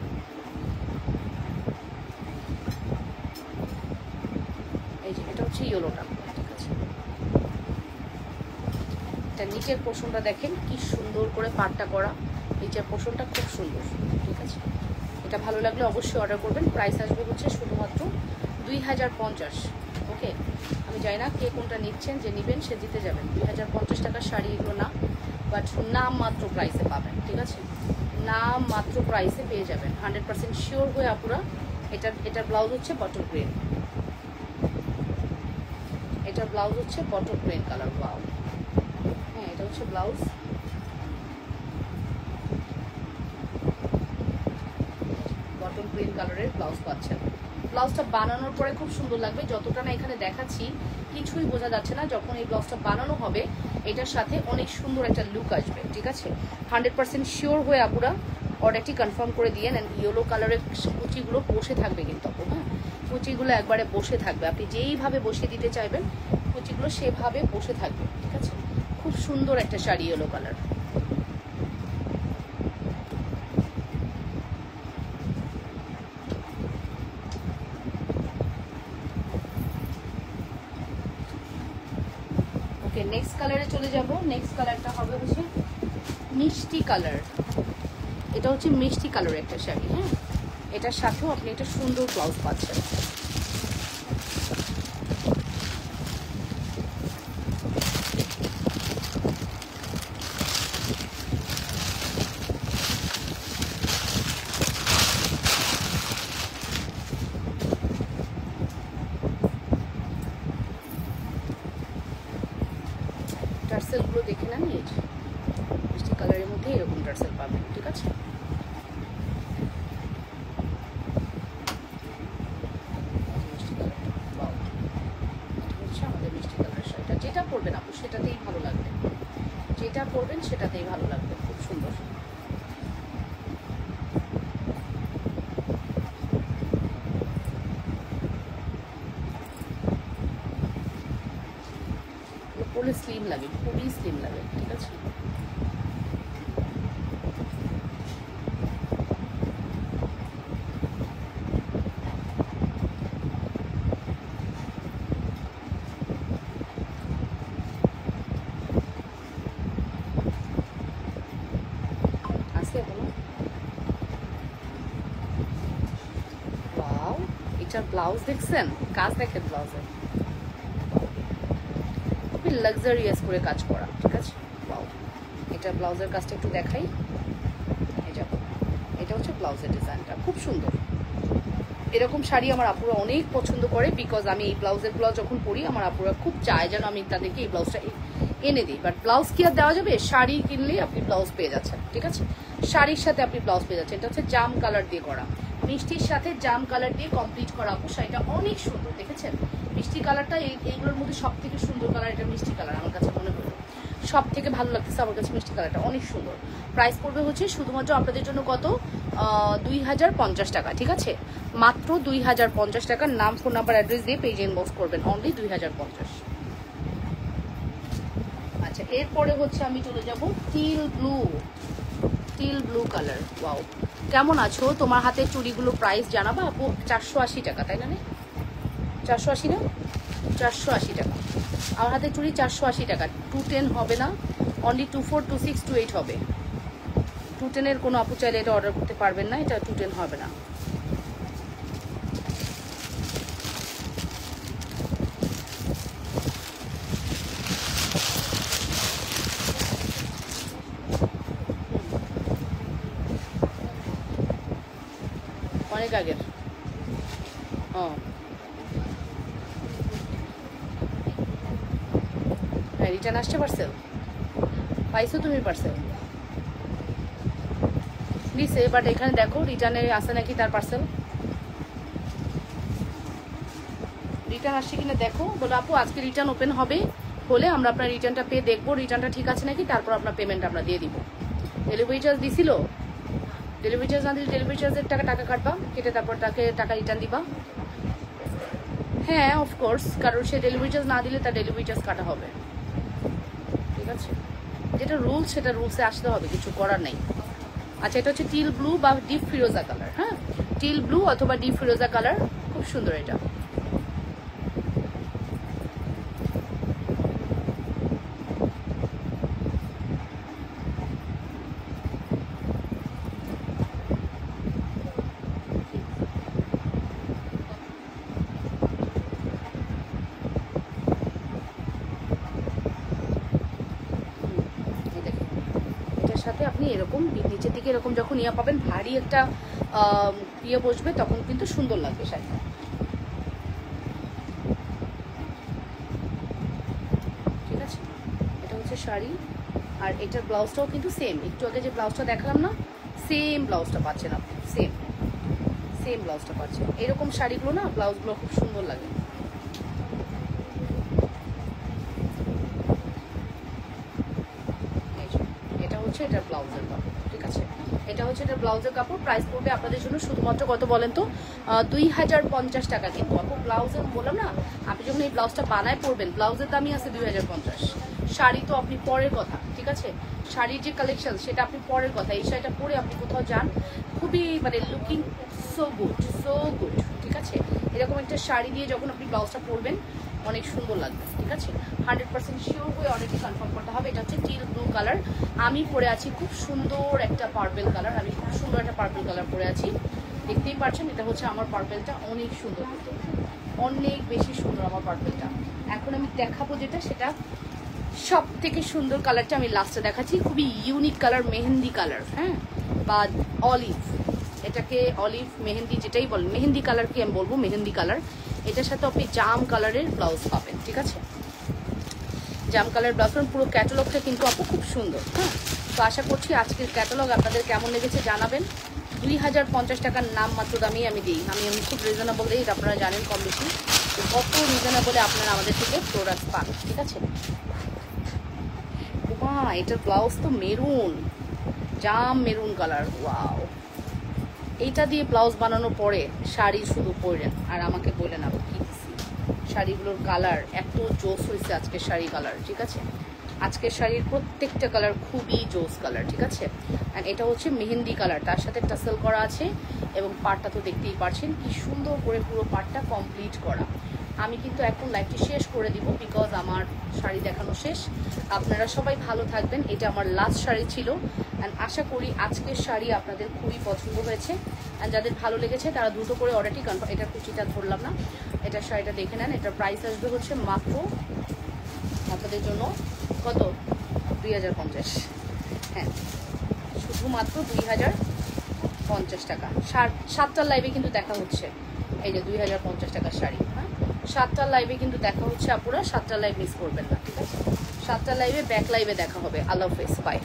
এই যে এটা হচ্ছে ইয়েলোটা, ঠিক আছে? এটা নিচের পোর্শনটা দেখেন কি সুন্দর করে পাটটা করা, নিচের পোর্শনটা খুব সুন্দর, ঠিক আছে? এটা ভালো লাগলে অবশ্যই অর্ডার করবেন। প্রাইস আসবে হচ্ছে শুধুমাত্র 2050। ওকে, আমি জানি না কে কোনটা নিচ্ছেন, যে নেবেন সে জিতে যাবেন। 2050 টাকার শাড়ি এগুলো না, বাট নাম মাত্র প্রাইসে পাবেন, ঠিক আছে? নাম মাত্র প্রাইসে পেয়ে যাবেন, 100% শিওর হয়ে আপুরা। এটার ব্লাউজ হচ্ছে বটল গ্রিন, এটার ব্লাউজ হচ্ছে বটল গ্রিন কালার। ওয়াও, হ্যাঁ, এটা হচ্ছে ব্লাউজ। বটল গ্রিন কালারের ব্লাউজ পাচ্ছেন। ব্লাউজটা বানানোর পরে খুব সুন্দর লাগবে। যতটা না এখানে দেখাচ্ছি কিছুই বোঝা যাচ্ছে না, যখন এই ব্লাউজটা বানানো হবে এটার সাথে অনেক সুন্দর একটা লুক আসবে, ঠিক আছে? 100% শিওর হয়ে আপুরা অর্ডারটি কনফার্ম করে দিয়ে নেন। ইয়েলো কালারের কুচিগুলো বসে থাকবে কিন্তু আপু, হ্যাঁ, কুচিগুলো একবারে বসে থাকবে। আপনি যেইভাবে বসিয়ে দিতে চাইবেন কুচিগুলো সেভাবে বসে থাকবে, ঠিক আছে? খুব সুন্দর একটা শাড়ি ইয়েলো কালার। ওকে, নেক্সট কালারে চলে যাব। নেক্সট কালারটা হবে হচ্ছে মিষ্টি কালার। এটা হচ্ছে মিষ্টি কালার একটা শাড়ি। হ্যাঁ, এটার সাথেও আপনি একটা সুন্দর ব্লাউজ পাচ্ছেন। টার্সেলগুলো দেখে নেন, এই যে মিষ্টি কালারের মধ্যে এরকম টার্সেল পাবেন, ঠিক আছে? আমাদের মিষ্টি কালারের শাড়িটা যেটা পরবেন আপু সেটাতেই ভালো লাগবে, যেটা পরবেন সেটাতেই ভালো লাগবে। খুব সুন্দর। পরলে স্লিম লাগে, খুবই স্লিম লাগে, ঠিক আছে? আছে এখনো। ওয়াও, এটার ব্লাউজ দেখছেন? কাজ দেখেন ব্লাউজের, খুবই লাক্সারিয়াস করে কাজ করা, ঠিক আছে? ওয়াও, এটা ব্লাউজের কাজটা একটু দেখাই। এটা হচ্ছে ব্লাউজের ডিজাইনটা, খুব সুন্দর। এরকম শাড়ি আমার আপুরা অনেক পছন্দ করে, বিকজ আমি এই ব্লাউজেরগুলো যখন পরি আমার আপুরা খুব চায় যেন আমি তাদেরকে এই ব্লাউজটা এনে দিই। বাট ব্লাউজ কি আর দেওয়া যাবে? শাড়ি কিনলেই আপনি ব্লাউজ পেয়ে যাচ্ছেন, ঠিক আছে? শাড়ির সাথে আপনি ব্লাউজ পেয়ে যাচ্ছেন। এটা হচ্ছে জাম কালার দিয়ে করা, মিষ্টির সাথে জাম কালার দিয়ে কমপ্লিট করা আপু শাড়িটা অনেক সুন্দর, দেখেছেন মিষ্টি কালারটা এইগুলোর মধ্যে সব থেকে সুন্দর কালার এটা মিষ্টি কালার আমার কাছে মনে হলো, সব থেকে ভালো লাগতেছে আমার কাছে মিষ্টি কালারটা অনেক সুন্দর। প্রাইস পড়বে হচ্ছে শুধুমাত্র আপনাদের জন্য কত 2050 টাকা, ঠিক আছে মাত্র 2050 টাকার। নাম ফোন নাম্বার অ্যাড্রেস দিয়ে পেজ ইনবক্স করবেন, অনলি 2050। আচ্ছা এরপরে হচ্ছে আমি চলে যাব টিল ব্লু কালার। ওয়াও কেমন আছো, তোমার হাতে চুড়িগুলো প্রাইস জানাবা আপু? 480 টাকা, তাই না? 480 না, 480 টাকা আমার হাতে চুড়ি, 480 টাকা। 210 হবে না, অনলি 24, 26, 28 হবে। 210-এর কোনো আপু চাইলে এটা অর্ডার করতে পারবেন না, এটা 210 হবে না। অনেক আগের। হ্যাঁ রিটার্ন আসছে, পার্সেল পাইছো তুমি? পার্সেল দিছে, বাট এখানে দেখো রিটার্নে আসে নাকি তার পার্সেল, রিটার্ন আসছে কিনা দেখো। বলো আপু আজকে রিটার্ন ওপেন হবে, হলে আমরা আপনার রিটার্নটা পেয়ে দেখবো রিটার্নটা ঠিক আছে নাকি, তারপর আপনার পেমেন্ট আমরা দিয়ে দিব। ডেলিভারি চার্জ দিছিল, ডেলিভারি চার্জ না দিলে ডেলিভারি চার্জের টাকা কাটবা, কেটে তারপর তাকে টাকা রিটার্ন দিবা। হ্যাঁ অফকোর্স, কারণ সে ডেলিভারি চার্জ না দিলে তার ডেলিভারি চার্জ কাটা হবে, ঠিক আছে যেটা রুলস সেটা রুলসে আসতে হবে, কিছু করার নেই। আচ্ছা এটা হচ্ছে টিল ব্লু বা ডিপ ফিরোজা কালার, হ্যাঁ টিল ব্লু অথবা ডিপ ফিরোজা কালার, খুব সুন্দর এটা। সাথে আপনি এরকম নিচের দিকে এরকম যখন ইয়া পাবেন, ভারী একটা ইয়ে বসবে, তখন কিন্তু সুন্দর লাগবে শাড়িটা। ঠিক আছে এটা হচ্ছে শাড়ি, আর এটার ব্লাউজটাও কিন্তু সেম, একটু আগে যে ব্লাউজটা দেখালাম না, সেম ব্লাউজটা পাচ্ছেন আপনি, সেম ব্লাউজটা পাচ্ছেন। এরকম শাড়িগুলো না ব্লাউজগুলো খুব সুন্দর লাগে। এটা হচ্ছে এটার ব্লাউজের কাপড়, ঠিক আছে এটা হচ্ছে এটার ব্লাউজের কাপড়। প্রাইস পড়বে আপনাদের জন্য শুধুমাত্র কত বলেন তো, 2050 টাকা। কিন্তু আপু ব্লাউজের বললাম না, আপনি যখন এই ব্লাউজটা বানায় পরবেন, ব্লাউজের দামই আছে 2050। শাড়ি তো আপনি পরের কথা, ঠিক আছে শাড়ির যে কালেকশন সেটা আপনি পরের কথা। এই শাড়িটা পরে আপনি কোথাও যান, খুবই মানে লুকিং সো গুড, ঠিক আছে এরকম একটা শাড়ি দিয়ে যখন আপনি ব্লাউজটা পরবেন অনেক সুন্দর লাগবে, ঠিক আছে 100% শিওর হয়ে অনেকই কনফার্ম করতে হবে। এটা হচ্ছে টিল ব্লু কালার, আমি পরে আছি খুব সুন্দর একটা পার্পেল কালার, আমি খুব সুন্দর একটা পার্পেল কালার পরে আছি, দেখতেই পাচ্ছেন। এটা হচ্ছে আমার পার্পেলটা, অনেক সুন্দর, অনেক বেশি সুন্দর আমার পার্পেলটা। এখন আমি দেখাবো যেটা, সেটা সব থেকে সুন্দর কালারটা আমি লাস্টে দেখাচ্ছি, খুবই ইউনিক কালার, মেহেন্দি কালার, হ্যাঁ বা অলিভ, এটাকে অলিভ মেহেন্দি যেটাই বলেন, মেহেন্দি কালারকে আমি বলবো মেহেন্দি কালার। এটার সাথে আপনি জাম কালারের ব্লাউজ পাবেন, ঠিক আছে জাম কালার ব্লাউজ। পুরো ক্যাটালগটা কিন্তু আপু খুব সুন্দর, হ্যাঁ তো আশা করছি আজকের ক্যাটালগ আপনাদের কেমন লেগেছে জানাবেন। 2050 টাকার নাম মাত্র দামি আমি দিই, আমি খুব রিজনেবল দিই, এটা আপনারা জানেন কম বেশি, তো কত রিজনেবলে আপনারা আমাদের থেকে প্রোডাক্ট পান, ঠিক আছে। এটার ব্লাউজ তো মেরুন, জাম মেরুন কালার, ওয়াও এইটা দিয়ে ব্লাউজ বানানোর পরে শাড়ি শুধু পরেন আর আমাকে বললেন আপু কি দিছি। শাড়িগুলোর কালার এত জোস হয়েছে আজকের শাড়ি কালার, ঠিক আছে আজকের শাড়ির প্রত্যেকটা কালার খুবই জোস কালার, ঠিক আছে। অ্যান্ড এটা হচ্ছে মেহেন্দি কালার, তার সাথে টাসেল করা আছে, এবং পাড়টা তো দেখতেই পাচ্ছেন কি সুন্দর করে পুরো পাড়টা কমপ্লিট করা। আমি কিন্তু এখন লাইভটি শেষ করে দিব, বিকজ আমার শাড়ি দেখানো শেষ। আপনারা সবাই ভালো থাকবেন, এটা আমার লাস্ট শাড়ি ছিল। অ্যান্ড আশা করি আজকের শাড়ি আপনাদের খুবই পছন্দ হয়েছে, অ্যান্ড যাদের ভালো লেগেছে তারা দ্রুত করে অর্ডারটি কনফার্ম। এটার কুচিটা ধরলাম না, এটার শাড়িটা দেখে নেন। এটার প্রাইস আসবে হচ্ছে মাত্র আপনাদের জন্য কত 2050, হ্যাঁ শুধুমাত্র 2050 টাকা। 7টার লাইভে কিন্তু দেখা হচ্ছে, এই যে 2050 টাকার শাড়ি, হ্যাঁ 7টার লাইভে কিন্তু দেখা হচ্ছে, আপনারা 7টার লাইভ মিস করবেন না, ঠিক আছে 7টার লাইভে ব্যাক লাইভে দেখা হবে। আল্লাহ হাফেজ, বাই।